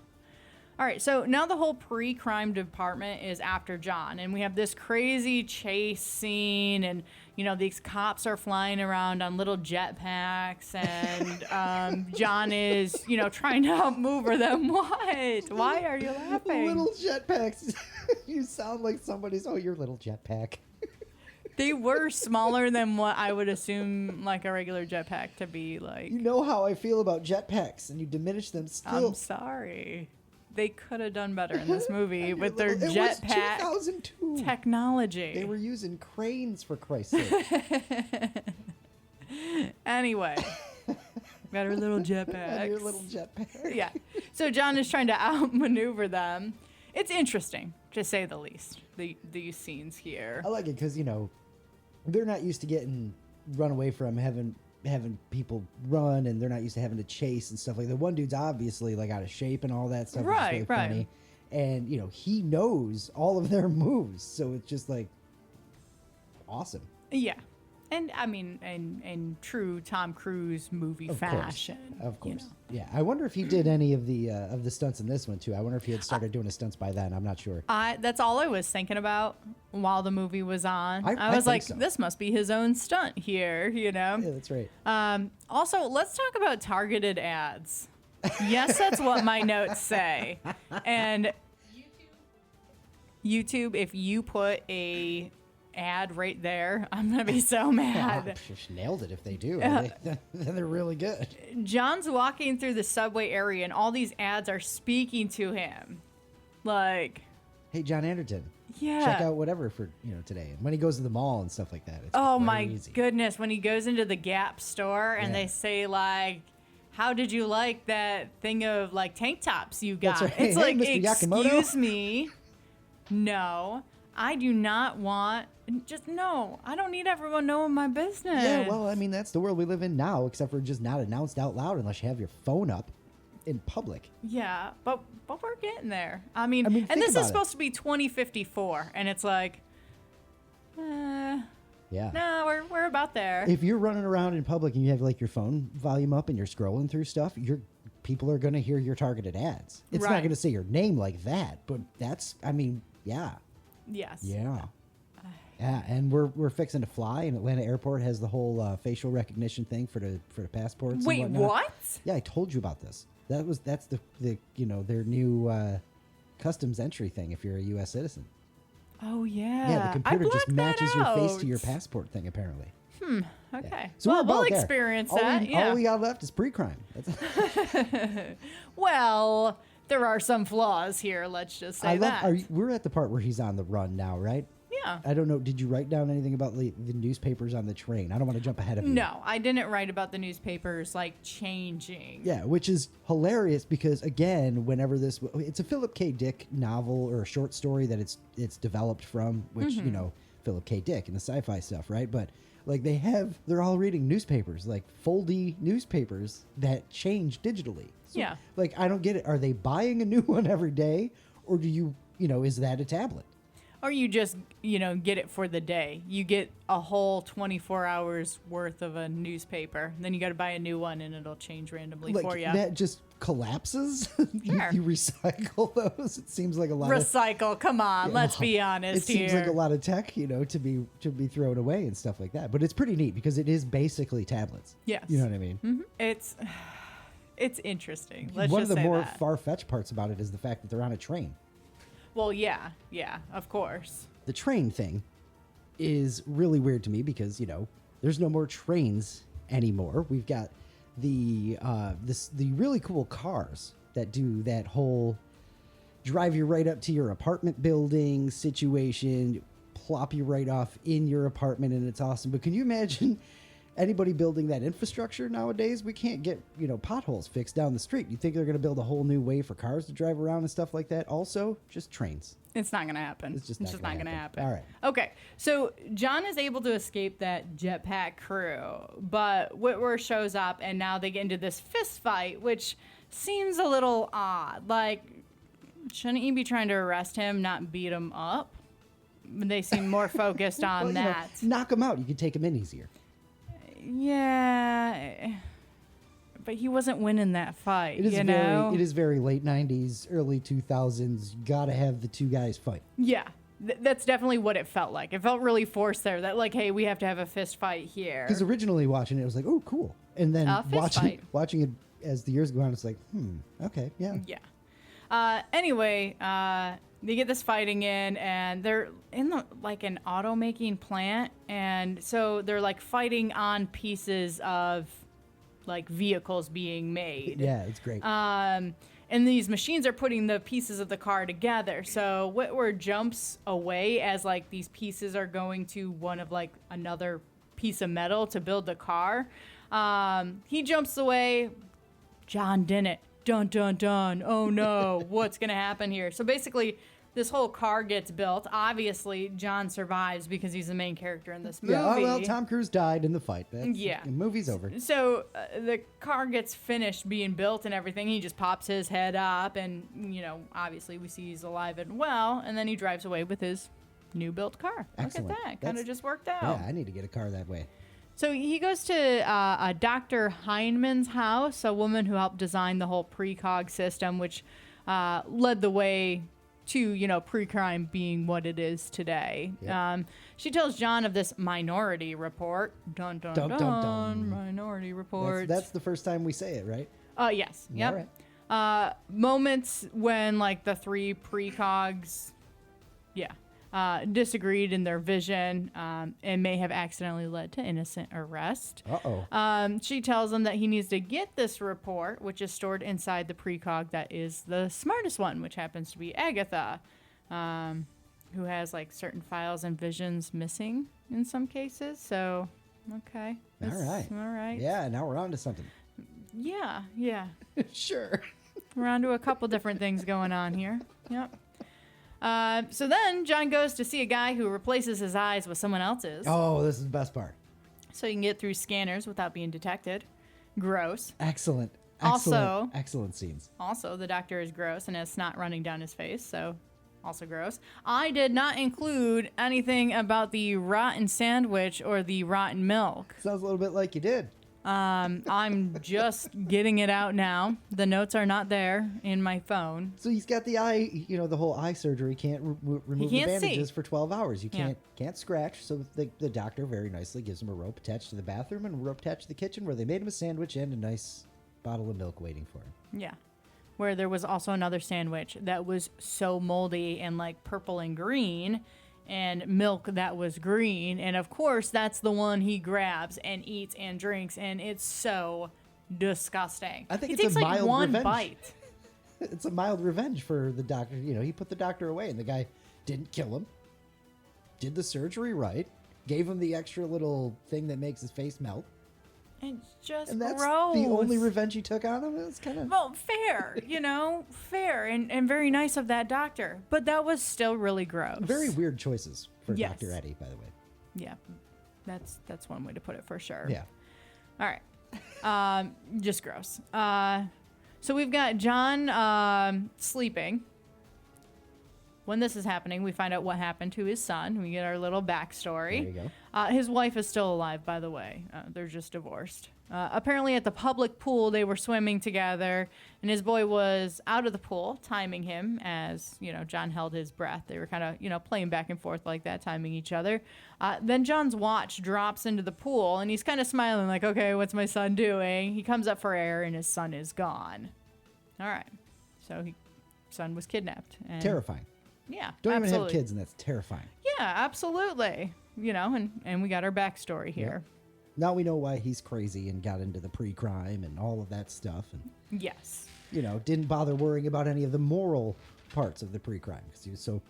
All right, so now the whole pre-crime department is after John, and we have this crazy chase scene, and, these cops are flying around on little jetpacks, and John is, trying to outmaneuver them. What? Why are you laughing? Little jetpacks. You sound like somebody's, your little jetpack. They were smaller than what I would assume, a regular jetpack to be like. You know how I feel about jetpacks, and you diminish them still. I'm sorry. They could have done better in this movie with their jetpack technology. They were using cranes, for Christ's sake. Anyway, got her little jetpack. Your little jetpack. Yeah. So John is trying to outmaneuver them. It's interesting, to say the least, these scenes here. I like it because, they're not used to getting run away from, having people run, and they're not used to having to chase and stuff. The one dude's obviously out of shape and all that stuff. Right, really funny. And he knows all of their moves, so it's just awesome. Yeah. And I mean, in true Tom Cruise movie fashion. Of course. You know. Yeah. I wonder if he did any of the stunts in this one too. I wonder if he had started doing his stunts by then. I'm not sure. That's all I was thinking about while the movie was on. I was like, this must be his own stunt here, you know? Yeah, that's right. Also, let's talk about targeted ads. Yes, that's what my notes say. And YouTube, if you put a ad right there, I'm gonna be so mad. Nailed it if they do. Then they're really good. John's walking through the subway area and all these ads are speaking to him. Like, hey, John Anderton. Yeah. Check out whatever for today. And when he goes to the mall and stuff like that. It's oh my easy. Goodness. When he goes into the Gap store and they say like, how did you like that thing of like tank tops you got? That's right. It's hey, like, Mr. Yakamoto? Excuse me. No, I do not want. No, I don't need everyone knowing my business. Yeah, well, I mean, that's the world we live in now, except for just not announced out loud unless you have your phone up in public. Yeah, but we're getting there. I mean and this is supposed to be 2054, and it's like, yeah. No, we're about there. If you're running around in public and you have like your phone volume up and you're scrolling through stuff, people are going to hear your targeted ads. It's not going to say your name like that, but that's, I mean, yeah. Yes. Yeah. Yeah, and we're fixing to fly, and Atlanta Airport has the whole facial recognition thing for the passports. Wait, and whatnot. what? Yeah, I told you about this. That's the their new customs entry thing if you're a U.S. citizen. Oh yeah. Yeah, the computer just matches your face to your passport thing apparently. Okay. Yeah. So well, we'll there. experience that. All we got left is pre-crime. Well, there are some flaws here. Let's just say that. We're at the part where he's on the run now, right? Yeah. I don't know. Did you write down anything about the newspapers on the train? I don't want to jump ahead of you. No, I didn't write about the newspapers like changing. Yeah, which is hilarious because again, whenever it's a Philip K. Dick novel or a short story that it's developed from, which Philip K. Dick and the sci-fi stuff, right? But like they're all reading newspapers, like foldy newspapers that change digitally. So, yeah. Like I don't get it. Are they buying a new one every day, or do you is that a tablet? Or you just, get it for the day. You get a whole 24 hours worth of a newspaper. Then you got to buy a new one and it'll change randomly for you. That just collapses? Sure. you recycle those? It seems like a lot Recycle, come on, let's be honest here. It seems like a lot of tech, to be thrown away and stuff like that. But it's pretty neat because it is basically tablets. Yes. You know what I mean? Mm-hmm. It's interesting. Let's One just of the say more that. far-fetched parts about it is the fact that they're on a train. Well, yeah, of course. The train thing is really weird to me because, there's no more trains anymore. We've got the really cool cars that do that whole drive you right up to your apartment building situation, plop you right off in your apartment, and it's awesome. But can you imagine anybody building that infrastructure nowadays? We can't get, potholes fixed down the street. You think they're going to build a whole new way for cars to drive around and stuff like that? Also, just trains. It's not going to happen. It's just not going to happen. All right. Okay. So John is able to escape that jetpack crew, but Whitworth shows up and now they get into this fist fight, which seems a little odd. Like, shouldn't you be trying to arrest him, not beat him up? They seem more focused on that. Knock him out. You can take him in easier. Yeah, but he wasn't winning that fight. It is very late 90s, early 2000s. You gotta have the two guys fight. Yeah, that's definitely what it felt like. It felt really forced there. That like, hey, we have to have a fist fight here. Because originally watching it, was like, oh, cool, and then watching it as the years go on, it's like, okay, yeah. Yeah. Anyway, they get this fighting in, and they're in an automaking plant, and so they're like fighting on pieces of like vehicles being made. Yeah, it's great. And these machines are putting the pieces of the car together. So Whitworth jumps away as like these pieces are going to one of like another piece of metal to build the car. He jumps away. John didn't. Dun, dun, dun. Oh, no. What's going to happen here? So basically, this whole car gets built. Obviously, John survives because he's the main character in this movie. Yeah, well, Tom Cruise died in the fight. The movie's over. So the car gets finished being built and everything. He just pops his head up and, obviously we see he's alive and well. And then he drives away with his new built car. Excellent. Look at that. Kind of just worked out. Yeah, I need to get a car that way. So he goes to a Dr. Heineman's house, a woman who helped design the whole precog system, which led the way to, pre-crime being what it is today. Yep. She tells John of this minority report. Dun, dun, dun, dun, dun. Minority report. That's the first time we say it, right? Yes. Yep. All right. Moments when, the three precogs, disagreed in their vision and may have accidentally led to innocent arrest. Uh-oh. She tells him that he needs to get this report, which is stored inside the precog that is the smartest one, which happens to be Agatha, who has certain files and visions missing in some cases. So, okay. All right. Yeah, now we're on to something. Yeah. Sure. We're on to a couple different things going on here. Yep. So then John goes to see a guy who replaces his eyes with someone else's. Oh, this is the best part. So he can get through scanners without being detected. Gross. Excellent scenes. Also, the doctor is gross and has snot running down his face, so also gross. I did not include anything about the rotten sandwich or the rotten milk. Sounds a little bit like you did. I'm just getting it out now. The notes are not there in my phone. So he's got the eye, the whole eye surgery. Can't remove the bandages for 12 hours. You can't scratch. So the doctor very nicely gives him a rope attached to the bathroom and a rope attached to the kitchen where they made him a sandwich and a nice bottle of milk waiting for him. Yeah. Where there was also another sandwich that was so moldy and purple and green, and milk that was green, and of course that's the one he grabs and eats and drinks, and it's so disgusting. I think he it's takes a mild one revenge. bite. It's a mild revenge for the doctor. He put the doctor away, and the guy didn't kill him, did the surgery right, gave him the extra little thing that makes his face melt. It's just and that's gross. The only revenge he took on him. It's kind of fair, fair and very nice of that doctor. But that was still really gross. Very weird choices for Dr. Eddie, by the way. Yeah, that's one way to put it for sure. Yeah. All right. Just gross. So we've got John sleeping. When this is happening, we find out what happened to his son. We get our little backstory. There you go. His wife is still alive, by the way. They're just divorced. Apparently at the public pool, they were swimming together, and his boy was out of the pool, timing him as, John held his breath. They were kind of, playing back and forth like that, timing each other. Then John's watch drops into the pool, and he's kind of smiling like, okay, what's my son doing? He comes up for air, and his son is gone. All right. So son was kidnapped. And terrifying. Yeah, Don't absolutely. even have kids, and that's terrifying. Yeah, absolutely. And we got our backstory here. Yep. Now we know why he's crazy and got into the pre-crime and all of that stuff. And yes. Didn't bother worrying about any of the moral parts of the pre-crime because he was so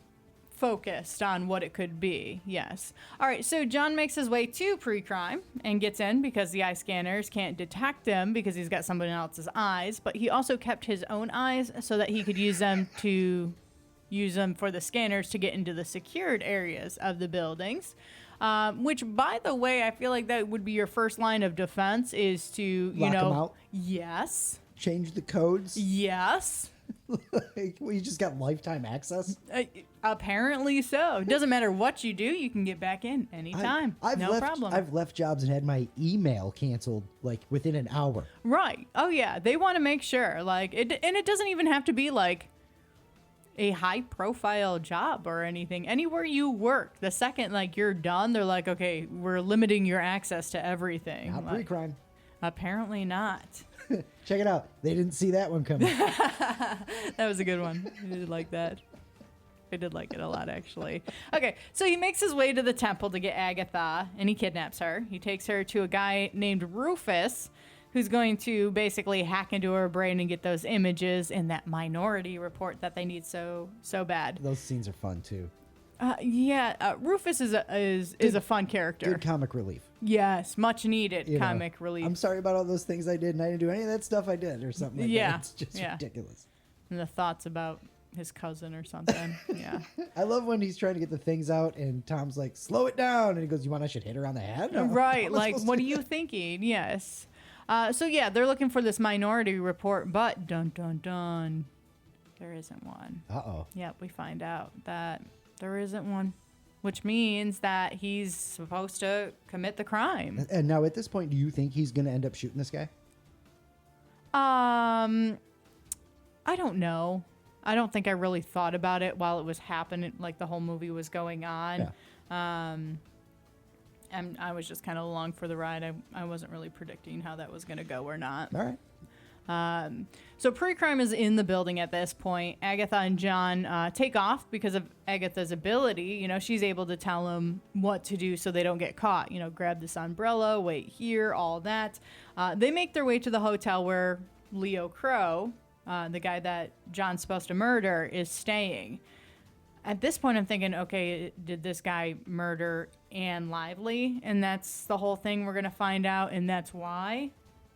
focused on what it could be. Yes. All right. So John makes his way to pre-crime and gets in because the eye scanners can't detect him because he's got somebody else's eyes. But he also kept his own eyes so that he could use them for the scanners to get into the secured areas of the buildings. Which, by the way, I feel like that would be your first line of defense is to, lock them out? Yes. Change the codes? Yes. You just got lifetime access? Apparently so. It doesn't matter what you do, you can get back in anytime. No problem. I've left jobs and had my email canceled within an hour. Right. Oh, yeah. They want to make sure. And it doesn't even have to be a high-profile job or anything. Anywhere you work, the second you're done, they're like, okay, we're limiting your access to everything. Not pre-crime. Apparently not. Check it out. They didn't see that one coming. That was a good one. I did like that. I did like it a lot, actually. Okay, so he makes his way to the temple to get Agatha, and he kidnaps her. He takes her to a guy named Rufus, who's going to basically hack into her brain and get those images in that minority report that they need so bad. Those scenes are fun too. Rufus is a fun character. Good comic relief. Yes, much needed comic relief. I'm sorry about all those things I did, and I didn't do any of that stuff I did, or something like that. It's just ridiculous. And the thoughts about his cousin or something. Yeah. I love when he's trying to get the things out, and Tom's like, "Slow it down," and he goes, "You want I should hit her on the head?" Right. What are you thinking? Yes. They're looking for this minority report, but dun dun dun, there isn't one. Uh-oh. Yep, we find out that there isn't one. which means that he's supposed to commit the crime. And now at this point, do you think he's going to end up shooting this guy? I don't know. I don't think I really thought about it while it was happening, like the whole movie was going on. Yeah. And I was just kind of along for the ride. I wasn't really predicting how that was going to go or not. All right. So pre-crime is in the building at this point. Agatha and John take off because of Agatha's ability. You know, she's able to tell them what to do so they don't get caught. You know, grab this umbrella, wait here, all that. They make their way to the hotel where Leo Crow, the guy that John's supposed to murder, is staying. At this point, I'm thinking, okay, did this guy murder Anne Lively? And that's the whole thing we're going to find out, and that's why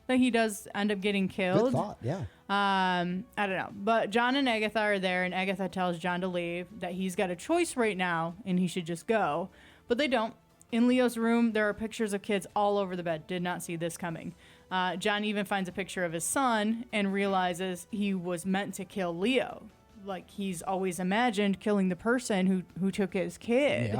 that he does end up getting killed. Good thought, yeah. I don't know. But John and Agatha are there, and Agatha tells John to leave, that he's got a choice right now, and he should just go. But they don't. In Leo's room, there are pictures of kids all over the bed. Did not see this coming. John even finds a picture of his son and realizes he was meant to kill Leo. Like, he's always imagined killing the person who took his kid.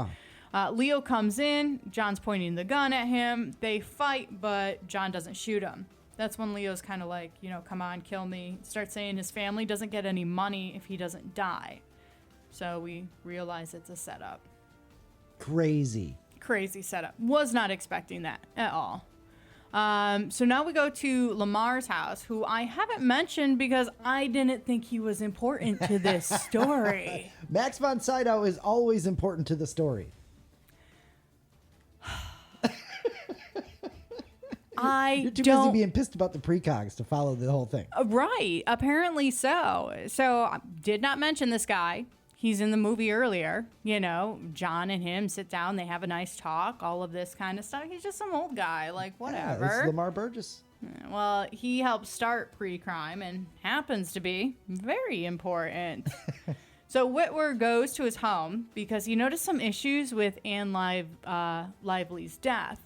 Yeah. Leo comes in. John's pointing the gun at him. They fight, but John doesn't shoot him. That's when Leo's kind of like, you know, come on, kill me. Starts saying his family doesn't get any money if he doesn't die. So we realize it's a setup. Crazy setup. Was not expecting that at all. So now we go to Lamar's house, who I haven't mentioned because I didn't think he was important to this story. Max von Sydow is always important to the story. You're too busy being pissed about the precogs to follow the whole thing. Right. Apparently so. So I did not mention this guy. He's in the movie earlier. You know, John and him sit down. They have a nice talk. All of this kind of stuff. He's just some old guy. Like, whatever. Yeah, it's Lamar Burgess. Well, he helped start pre-crime and happens to be very important. So Whitwer goes to his home because he noticed some issues with Anne Lively's death.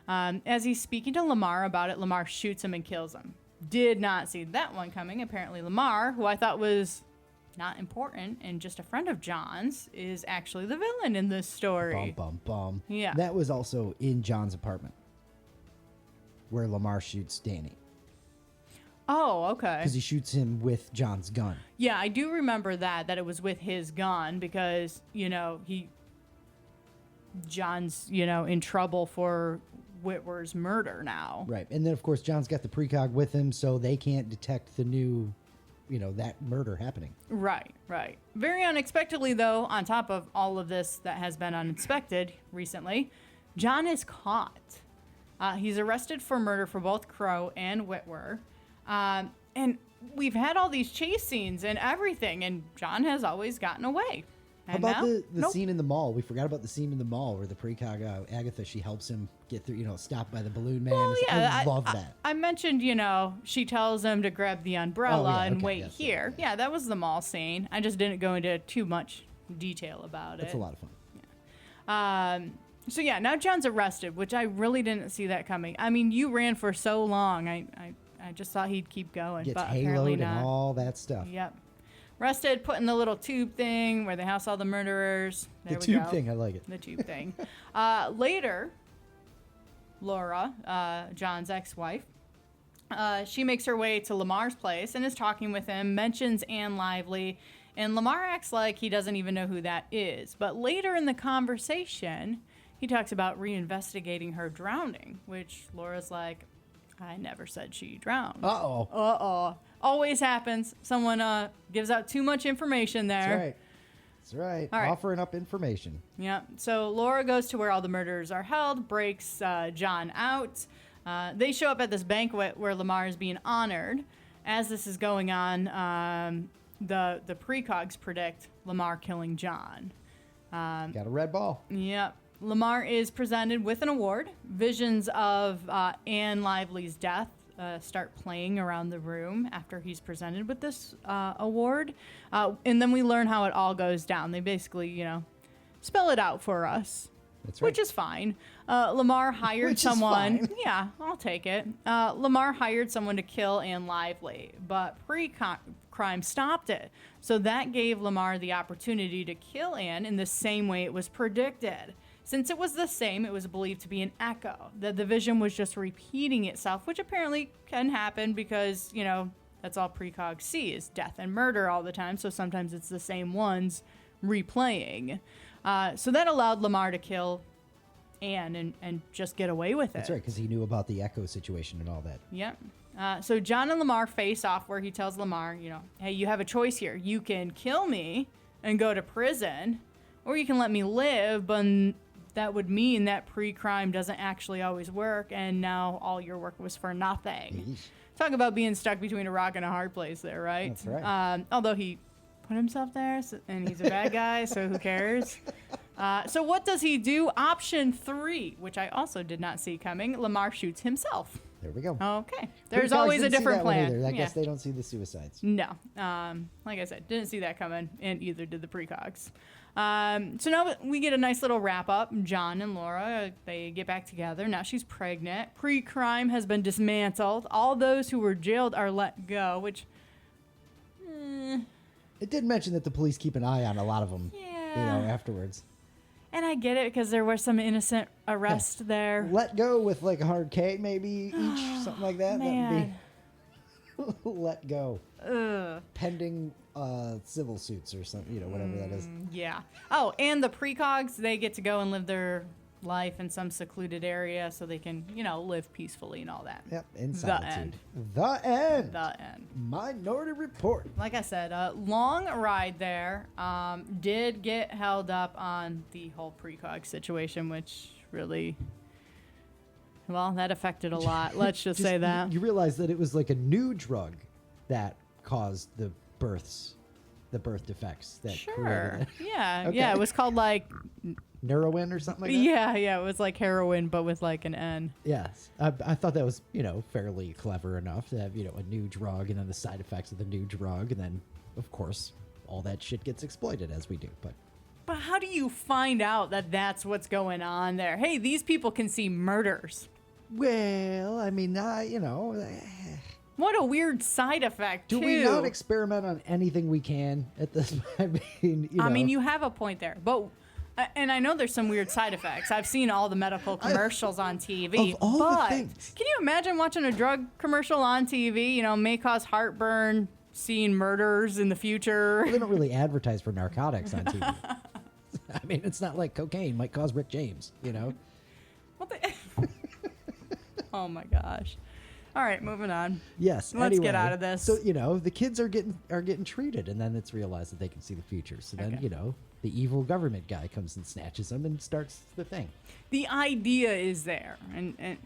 As he's speaking to Lamar about it, Lamar shoots him and kills him. Did not see that one coming. Apparently Lamar, who I thought was not important and just a friend of John's, is actually the villain in this story. Bum, bum, bum. Yeah. That was also in John's apartment where Lamar shoots Danny. Oh, okay. Because he shoots him with John's gun. Yeah, I do remember that it was with his gun because, you know, John's, you know, in trouble for Whitwer's murder now. Right. And then, of course, John's got the precog with him, so they can't detect the new, you know, that murder happening. Right. Very unexpectedly, though, on top of all of this that has been unexpected recently, John is caught. He's arrested for murder for both Crow and Whitwer. And we've had all these chase scenes and everything, and John has always gotten away. And how about the scene in the mall? We forgot about the scene in the mall where the precog, Agatha, she helps him get through, you know, stopped by the balloon man. Well, yeah, I love that. I mentioned, you know, she tells him to grab the umbrella and wait here. Yeah, that was the mall scene. I just didn't go into too much detail about it. It's a lot of fun. Yeah. So, yeah, now John's arrested, which I really didn't see that coming. I mean, you ran for so long. I just thought he'd keep going, Gets but haloed apparently not. And all that stuff. Yep. Arrested, put in the little tube thing where they house all the murderers. There the we tube go. thing, I like it. The tube thing. Later, Laura, John's ex-wife, she makes her way to Lamar's place and is talking with him, mentions Anne Lively, and Lamar acts like he doesn't even know who that is. But later in the conversation, he talks about reinvestigating her drowning, which Laura's like, I never said she drowned. Uh-oh. Always happens. Someone gives out too much information there. That's right. All right. Offering up information. Yeah. So Laura goes to where all the murderers are held, breaks John out. They show up at this banquet where Lamar is being honored. As this is going on, the precogs predict Lamar killing John. Got a red ball. Yep. Lamar is presented with an award. Visions of Anne Lively's death start playing around the room after he's presented with this award. And then we learn how it all goes down. They basically, you know, spell it out for us. That's right. Which is fine. Lamar hired someone. Yeah, I'll take it. Lamar hired someone to kill Anne Lively, but crime stopped it. So that gave Lamar the opportunity to kill Anne in the same way it was predicted. Since it was the same, it was believed to be an echo, that the vision was just repeating itself, which apparently can happen because, you know, that's all precog see is death and murder all the time. So sometimes it's the same ones replaying. So that allowed Lamar to kill Anne and just get away with it. That's right, because he knew about the echo situation and all that. Yep. So John and Lamar face off where he tells Lamar, you know, hey, you have a choice here. You can kill me and go to prison, or you can let me live, but that would mean that pre-crime doesn't actually always work, and now all your work was for nothing. Yeesh. Talk about being stuck between a rock and a hard place there, right? That's right. Although he put himself there, and he's a bad guy, so who cares? So what does he do? Option 3, which I also did not see coming. Lamar shoots himself. There we go. Okay. There's always a different plan. I guess they don't see the suicides. No. Like I said, didn't see that coming, and either did the precogs. So now we get a nice little wrap up. John and Laura, they get back together. Now she's pregnant. Pre-crime has been dismantled. All those who were jailed are let go, which... It did mention that the police keep an eye on a lot of them, afterwards. And I get it, because there was some innocent arrest there. Let go with like a hard K, maybe each, something like that. Man. That would be let go. Ugh. Pending civil suits or something, whatever that is. Yeah. Oh, and the precogs, they get to go and live their life in some secluded area so they can, live peacefully and all that. Yep, in The solitude. end. The end. The end. Minority Report. Like I said, long ride there. Did get held up on the whole precog situation, which really, well, that affected a lot. Let's just say that. You realize that it was like a new drug that caused the birth defects that created it. Yeah. Okay. Yeah, it was called like... Neuroin or something like that? Yeah, it was like heroin, but with like an N. Yes. I thought that was, fairly clever enough to have, a new drug and then the side effects of the new drug. And then, of course, all that shit gets exploited as we do. But how do you find out that that's what's going on there? Hey, these people can see murders. Well, I mean, What a weird side effect, do too. we not experiment on anything we can at this? I mean, you have a point there, but and I know there's some weird side effects. I've seen all the medical commercials on TV. Of all but the things. Can you imagine watching a drug commercial on TV? May cause heartburn, seeing murders in the future. Well, they don't really advertise for narcotics on TV. I mean, it's not like cocaine might cause Rick James, What the? Oh my gosh. All right, moving on. Yes. Let's get out of this. So the kids are getting treated, and then it's realized that they can see the future. So then the evil government guy comes and snatches them and starts the thing. The idea is there, and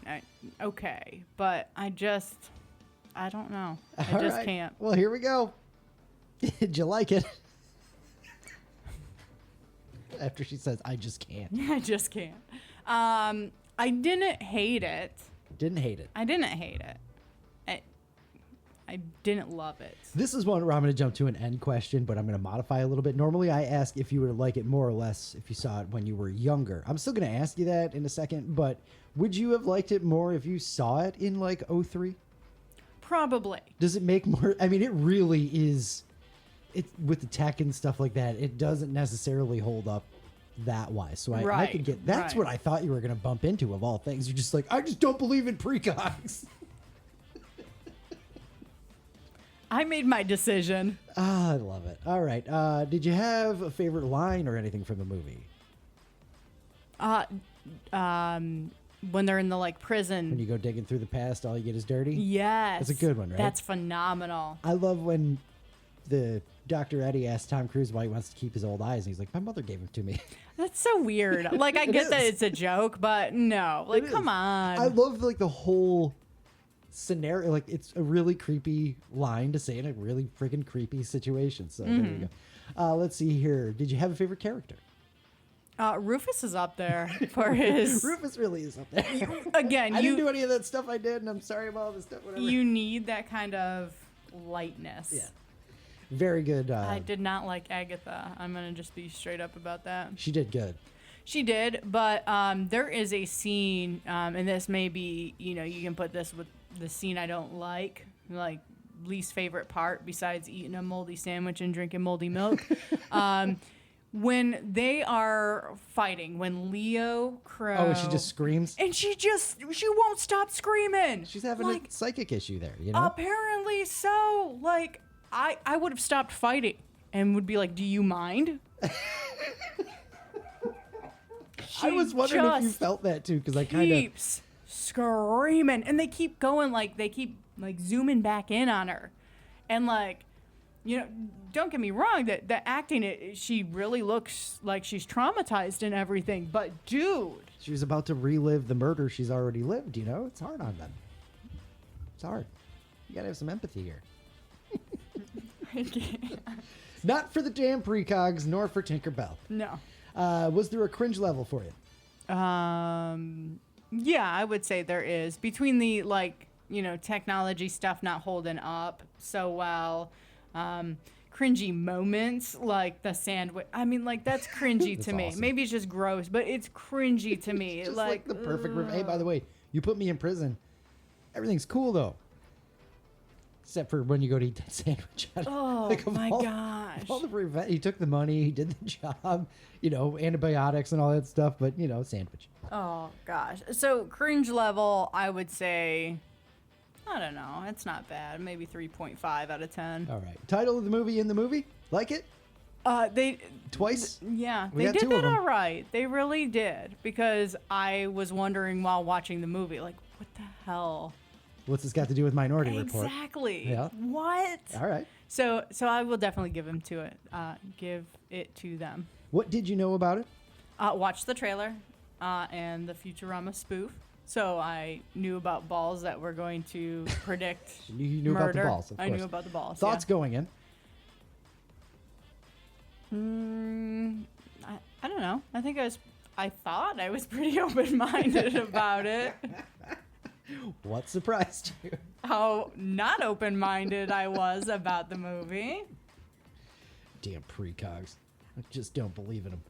okay, but I don't know. I just right. can't. Well, here we go. Did you like it? After she says, "I just can't." I just can't. I didn't hate it. Didn't hate it. I didn't hate it. I didn't love it. This is one where I'm going to jump to an end question, but I'm going to modify a little bit. Normally, I ask if you would like it more or less if you saw it when you were younger. I'm still going to ask you that in a second, but would you have liked it more if you saw it in like 2003? Probably. Does it make more? I mean, it really is. It with the tech and stuff like that. It doesn't necessarily hold up that wise. So I could get. That's what I thought you were going to bump into of all things. You're just like, I just don't believe in precogs. I made my decision. I love it. All right. Did you have a favorite line or anything from the movie? When they're in the prison. When you go digging through the past, all you get is dirty? Yes. That's a good one, right? That's phenomenal. I love when the Dr. Eddie asks Tom Cruise why he wants to keep his old eyes, and he's like, my mother gave them to me. That's so weird. I get that it's a joke, but no. Come on. I love the whole scenario. It's a really creepy line to say in a really freaking creepy situation. So there you go. Let's see here. Did you have a favorite character? Rufus is up there for his... Rufus really is up there. Again, I didn't do any of that stuff I did, and I'm sorry about all this stuff. Whatever. You need that kind of lightness. Yeah. Very good. I did not like Agatha. I'm going to just be straight up about that. She did good. She did, but there is a scene, and this may be, you can put this with the scene I don't like least favorite part besides eating a moldy sandwich and drinking moldy milk. When they are fighting, when Leo Crow... Oh, she just screams? And she won't stop screaming. She's having a psychic issue there, you know? Apparently so. Like, I would have stopped fighting and would be like, do you mind? I was wondering if you felt that too, because I kind of... keeps screaming. And they keep going, like, they keep, like, zooming back in on her. And, like... You know, don't get me wrong, the acting, she really looks like she's traumatized and everything. But, dude. She was about to relive the murder she's already lived, you know? It's hard on them. It's hard. You gotta have some empathy here. Not for the damn precogs, nor for Tinkerbell. No. Was there a cringe level for you? Yeah, I would say there is. Between the, like, you know, technology stuff not holding up so well... cringy moments like the sandwich. I mean, like, that's cringy to me. Awesome. Maybe it's just gross, but it's cringy to me. Just like the perfect... Hey, by the way, you put me in prison. Everything's cool, though. Except for when you go to eat that sandwich. Oh, my gosh. All the he took the money, he did the job, you know, antibiotics and all that stuff, but, you know, sandwich. Oh, gosh. So, cringe level, I would say... I don't know. It's not bad. Maybe 3.5 out of 10. All right. Title of the movie in the movie? Like it? They twice? Yeah, We they got did two of that them. all right. They really did, because I was wondering while watching the movie, like, what the hell? What's this got to do with Minority Report? Exactly. Yeah. What? All right. So I will definitely give it to them. What did you know about it? Watch the trailer and the Futurama spoof. So I knew about balls that were going to predict You knew murder. about the balls, of course. I knew about the balls. Thoughts going in? I don't know. I thought I was pretty open-minded about it. What surprised you? How not open-minded I was about the movie. Damn precogs. I just don't believe in them.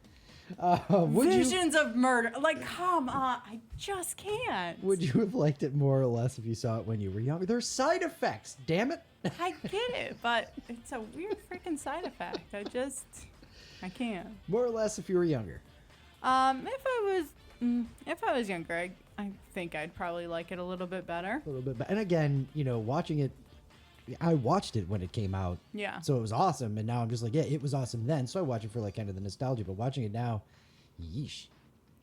Visions of murder. Like, come on. I just can't. Would you have liked it more or less if you saw it when you were younger? There's side effects, damn it. I get it, but it's a weird freaking side effect. I can't. More or less if you were younger. If I was younger, I think I'd probably like it a little bit better. A little bit better. And again, you know, watching it, I watched it when it came out. Yeah. So it was awesome. And now I'm just like, yeah, it was awesome then. So I watch it for like kind of the nostalgia. But watching it now, yeesh.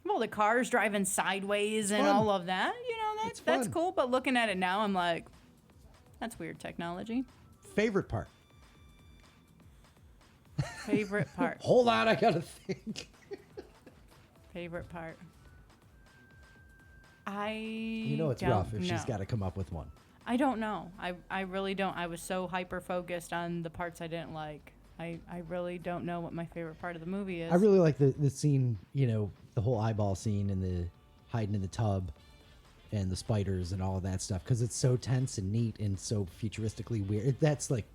Well, the cars driving sideways and fun. all of that, you know, It's that's fun. cool. But looking at it now, I'm like, that's weird technology. Favorite part? Favorite part. Hold on, I gotta think. Favorite part. You know it's rough if she's got to come up with one. I don't know. I really don't. I was so hyper-focused on the parts I didn't like. I really don't know what my favorite part of the movie is. I really like the scene, you know, the whole eyeball scene and the hiding in the tub and the spiders and all of that stuff because it's so tense and neat and so futuristically weird. That's like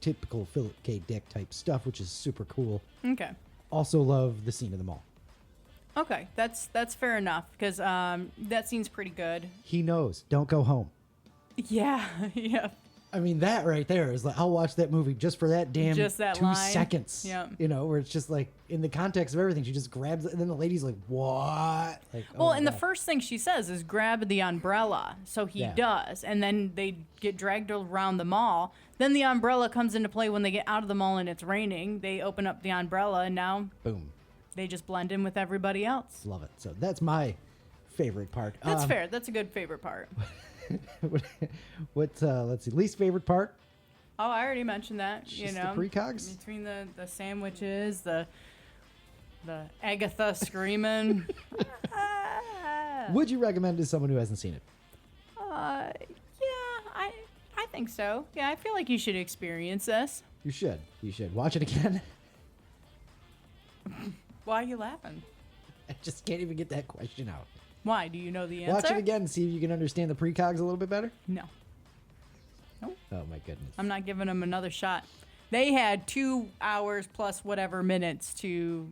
typical Philip K. Dick type stuff, which is super cool. Okay. Also love the scene of the mall. Okay, that's fair enough because that scene's pretty good. He knows. Don't go home. Yeah, yeah. I mean, that right there is like, I'll watch that movie just for that damn Just that 2 line. seconds. Yep. You know, where it's just like, in the context of everything, she just grabs it, and then the lady's like, what? Like, oh Well, my and the God. first thing she says is grab the umbrella. So he Yeah. does. And then they get dragged around the mall. Then the umbrella comes into play when they get out of the mall and it's raining. They open up the umbrella, and now Boom. they just blend in with everybody else. Love it. So that's my favorite part. That's fair. That's a good favorite part. Let's see, least favorite part? Oh, I already mentioned that. Just You the know, precogs? between the sandwiches, the Agatha screaming. Would you recommend it to someone who hasn't seen it? Yeah, I think so. Yeah, I feel like you should experience this. You should. You should. Watch it again. Why are you laughing? I just can't even get that question out. Why? Do you know the answer? Watch it again and see if you can understand the precogs a little bit better. No. Oh, my goodness. I'm not giving them another shot. They had 2 hours plus whatever minutes to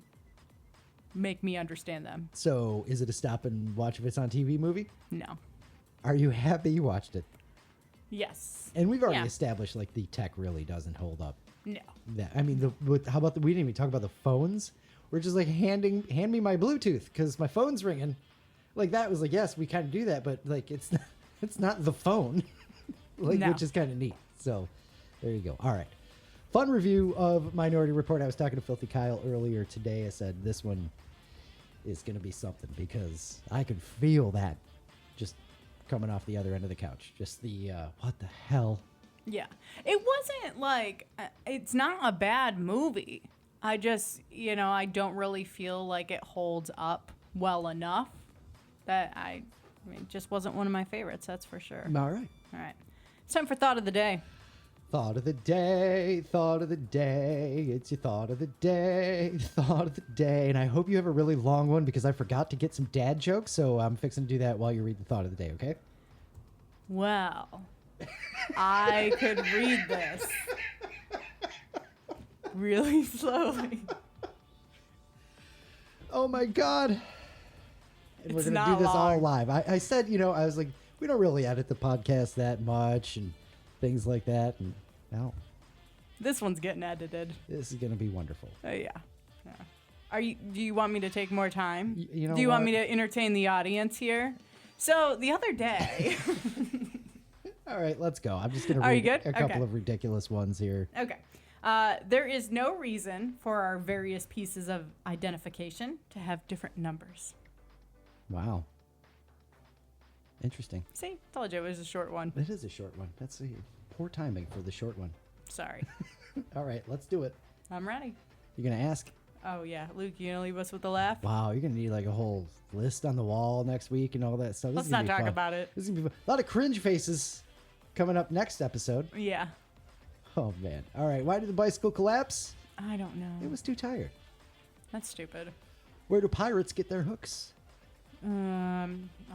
make me understand them. So, is it a stop and watch if it's on TV movie? No. Are you happy you watched it? Yes. And we've already established like the tech really doesn't hold up. No. I mean, how about we didn't even talk about the phones. We're just like hand me my Bluetooth because my phone's ringing. Like that was like, yes, we kind of do that, but like it's not the phone, which is kind of neat. So there you go. All right. Fun review of Minority Report. I was talking to Filthy Kyle earlier today. I said this one is going to be something because I could feel that just coming off the other end of the couch. Just the, what the hell? Yeah. It wasn't like, it's not a bad movie. I just, I don't really feel like it holds up well enough that it just wasn't one of my favorites, that's for sure. All right. All right. It's time for Thought of the Day. Thought of the day, thought of the day. It's your thought of the day, thought of the day. And I hope you have a really long one because I forgot to get some dad jokes. So I'm fixing to do that while you read the thought of the day, okay? Well, I could read this really slowly. Oh my God. And we're It's going to not do this all long. live. I said, I was like, we don't really edit the podcast that much and things like that. And now This one's getting edited. this is going to be wonderful. Yeah. Do you want me to take more time? You know Do you want what? me to entertain the audience here? So the other day. All right, let's go. I'm just going to Are you read good? a couple Okay. of ridiculous ones here. Okay. There is no reason for our various pieces of identification to have different numbers. Wow. Interesting. See, told you it was a short one. It is a short one. That's poor timing for the short one. Sorry. All right, let's do it. I'm ready. You're going to ask? Oh, yeah. Luke, you gonna leave us with a laugh? Wow, you're going to need like a whole list on the wall next week and all that stuff. Let's not talk about it. This is going to be fun. A lot of cringe faces coming up next episode. Yeah. Oh, man. All right, why did the bicycle collapse? I don't know. It was too tired. That's stupid. Where do pirates get their hooks? A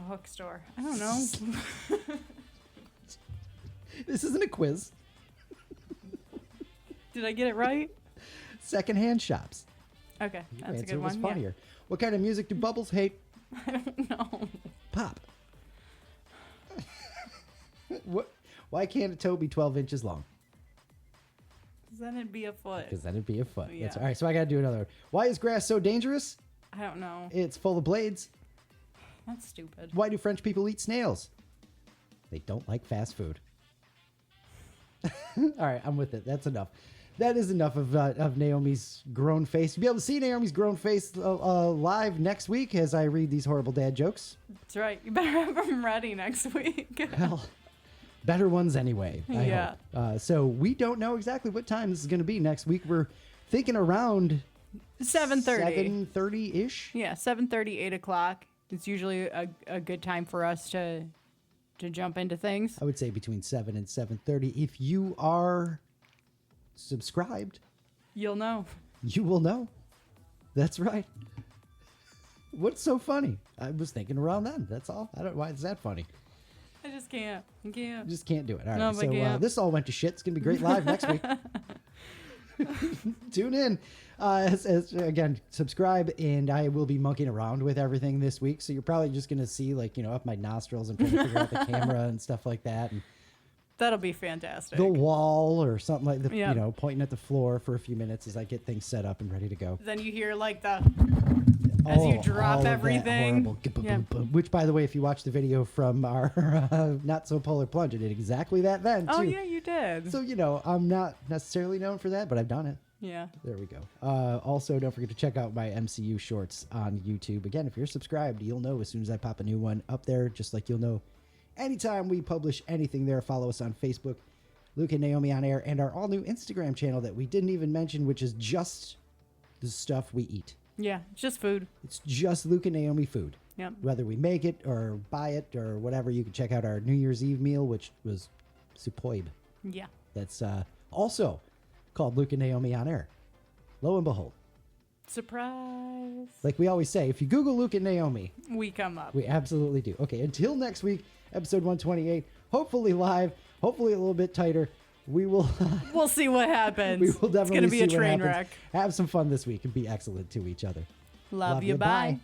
hook store. I don't know. This isn't a quiz. Did I get it right? Secondhand shops. Okay, Your that's a answer good was one. funnier. What kind of music do Bubbles hate? I don't know. Pop. What? Why can't a toe be 12 inches long? Because then it'd be a foot. Because then it'd be a foot. Yeah. All right, so I got to do another one. Why is grass so dangerous? I don't know. It's full of blades. That's stupid. Why do French people eat snails? They don't like fast food. All right, I'm with it. That's enough. That is enough of Naomi's grown face. You'll be able to see Naomi's grown face live next week as I read these horrible dad jokes. That's right. You better have them ready next week. Well, better ones anyway. I Yeah. hope. So we don't know exactly what time this is going to be next week. We're thinking around 7:30. 7:30-ish. Yeah, 7:30, 8 o'clock. It's usually a good time for us to jump into things. I would say between 7 and 7:30. If you are subscribed, You'll know. you will know. That's right. What's so funny? I was thinking around then. That's all. I don't. Why is that funny? I just can't. I can't. Just can't do it. All right. No, but So yeah. this all went to shit. It's gonna be great live next week. Tune in. Again, subscribe, and I will be monkeying around with everything this week. So you're probably just gonna see up my nostrils and trying to figure out the camera and stuff like that, and That'll be fantastic. the wall or something like that. Yeah. Pointing at the floor for a few minutes as I get things set up and ready to go. Then you hear like the as you drop all of that everything. horrible Yeah. Which, by the way, if you watch the video from our Not-So-Polar Plunge, I did exactly that then, too. Oh yeah, you did. So, I'm not necessarily known for that, but I've done it. Yeah. There we go. Also, don't forget to check out my MCU shorts on YouTube. Again, if you're subscribed, you'll know as soon as I pop a new one up there, just like you'll know anytime we publish anything there. Follow us on Facebook, Luke and Naomi On-Air, and our all-new Instagram channel that we didn't even mention, which is just the stuff we eat. Yeah, it's just food. It's just Luke and Naomi food. Yep. Whether we make it or buy it or whatever, you can check out our New Year's Eve meal, which was superb. Yeah. That's also called Luke and Naomi On-Air. Lo and behold. Surprise. Like we always say, if you Google Luke and Naomi, We come up. we absolutely do. Okay, until next week, episode 128, hopefully live, hopefully a little bit tighter. We will We'll see what happens. we will definitely It's gonna be a see what train happens. wreck. Have some fun this week and be excellent to each other. Love you. Bye.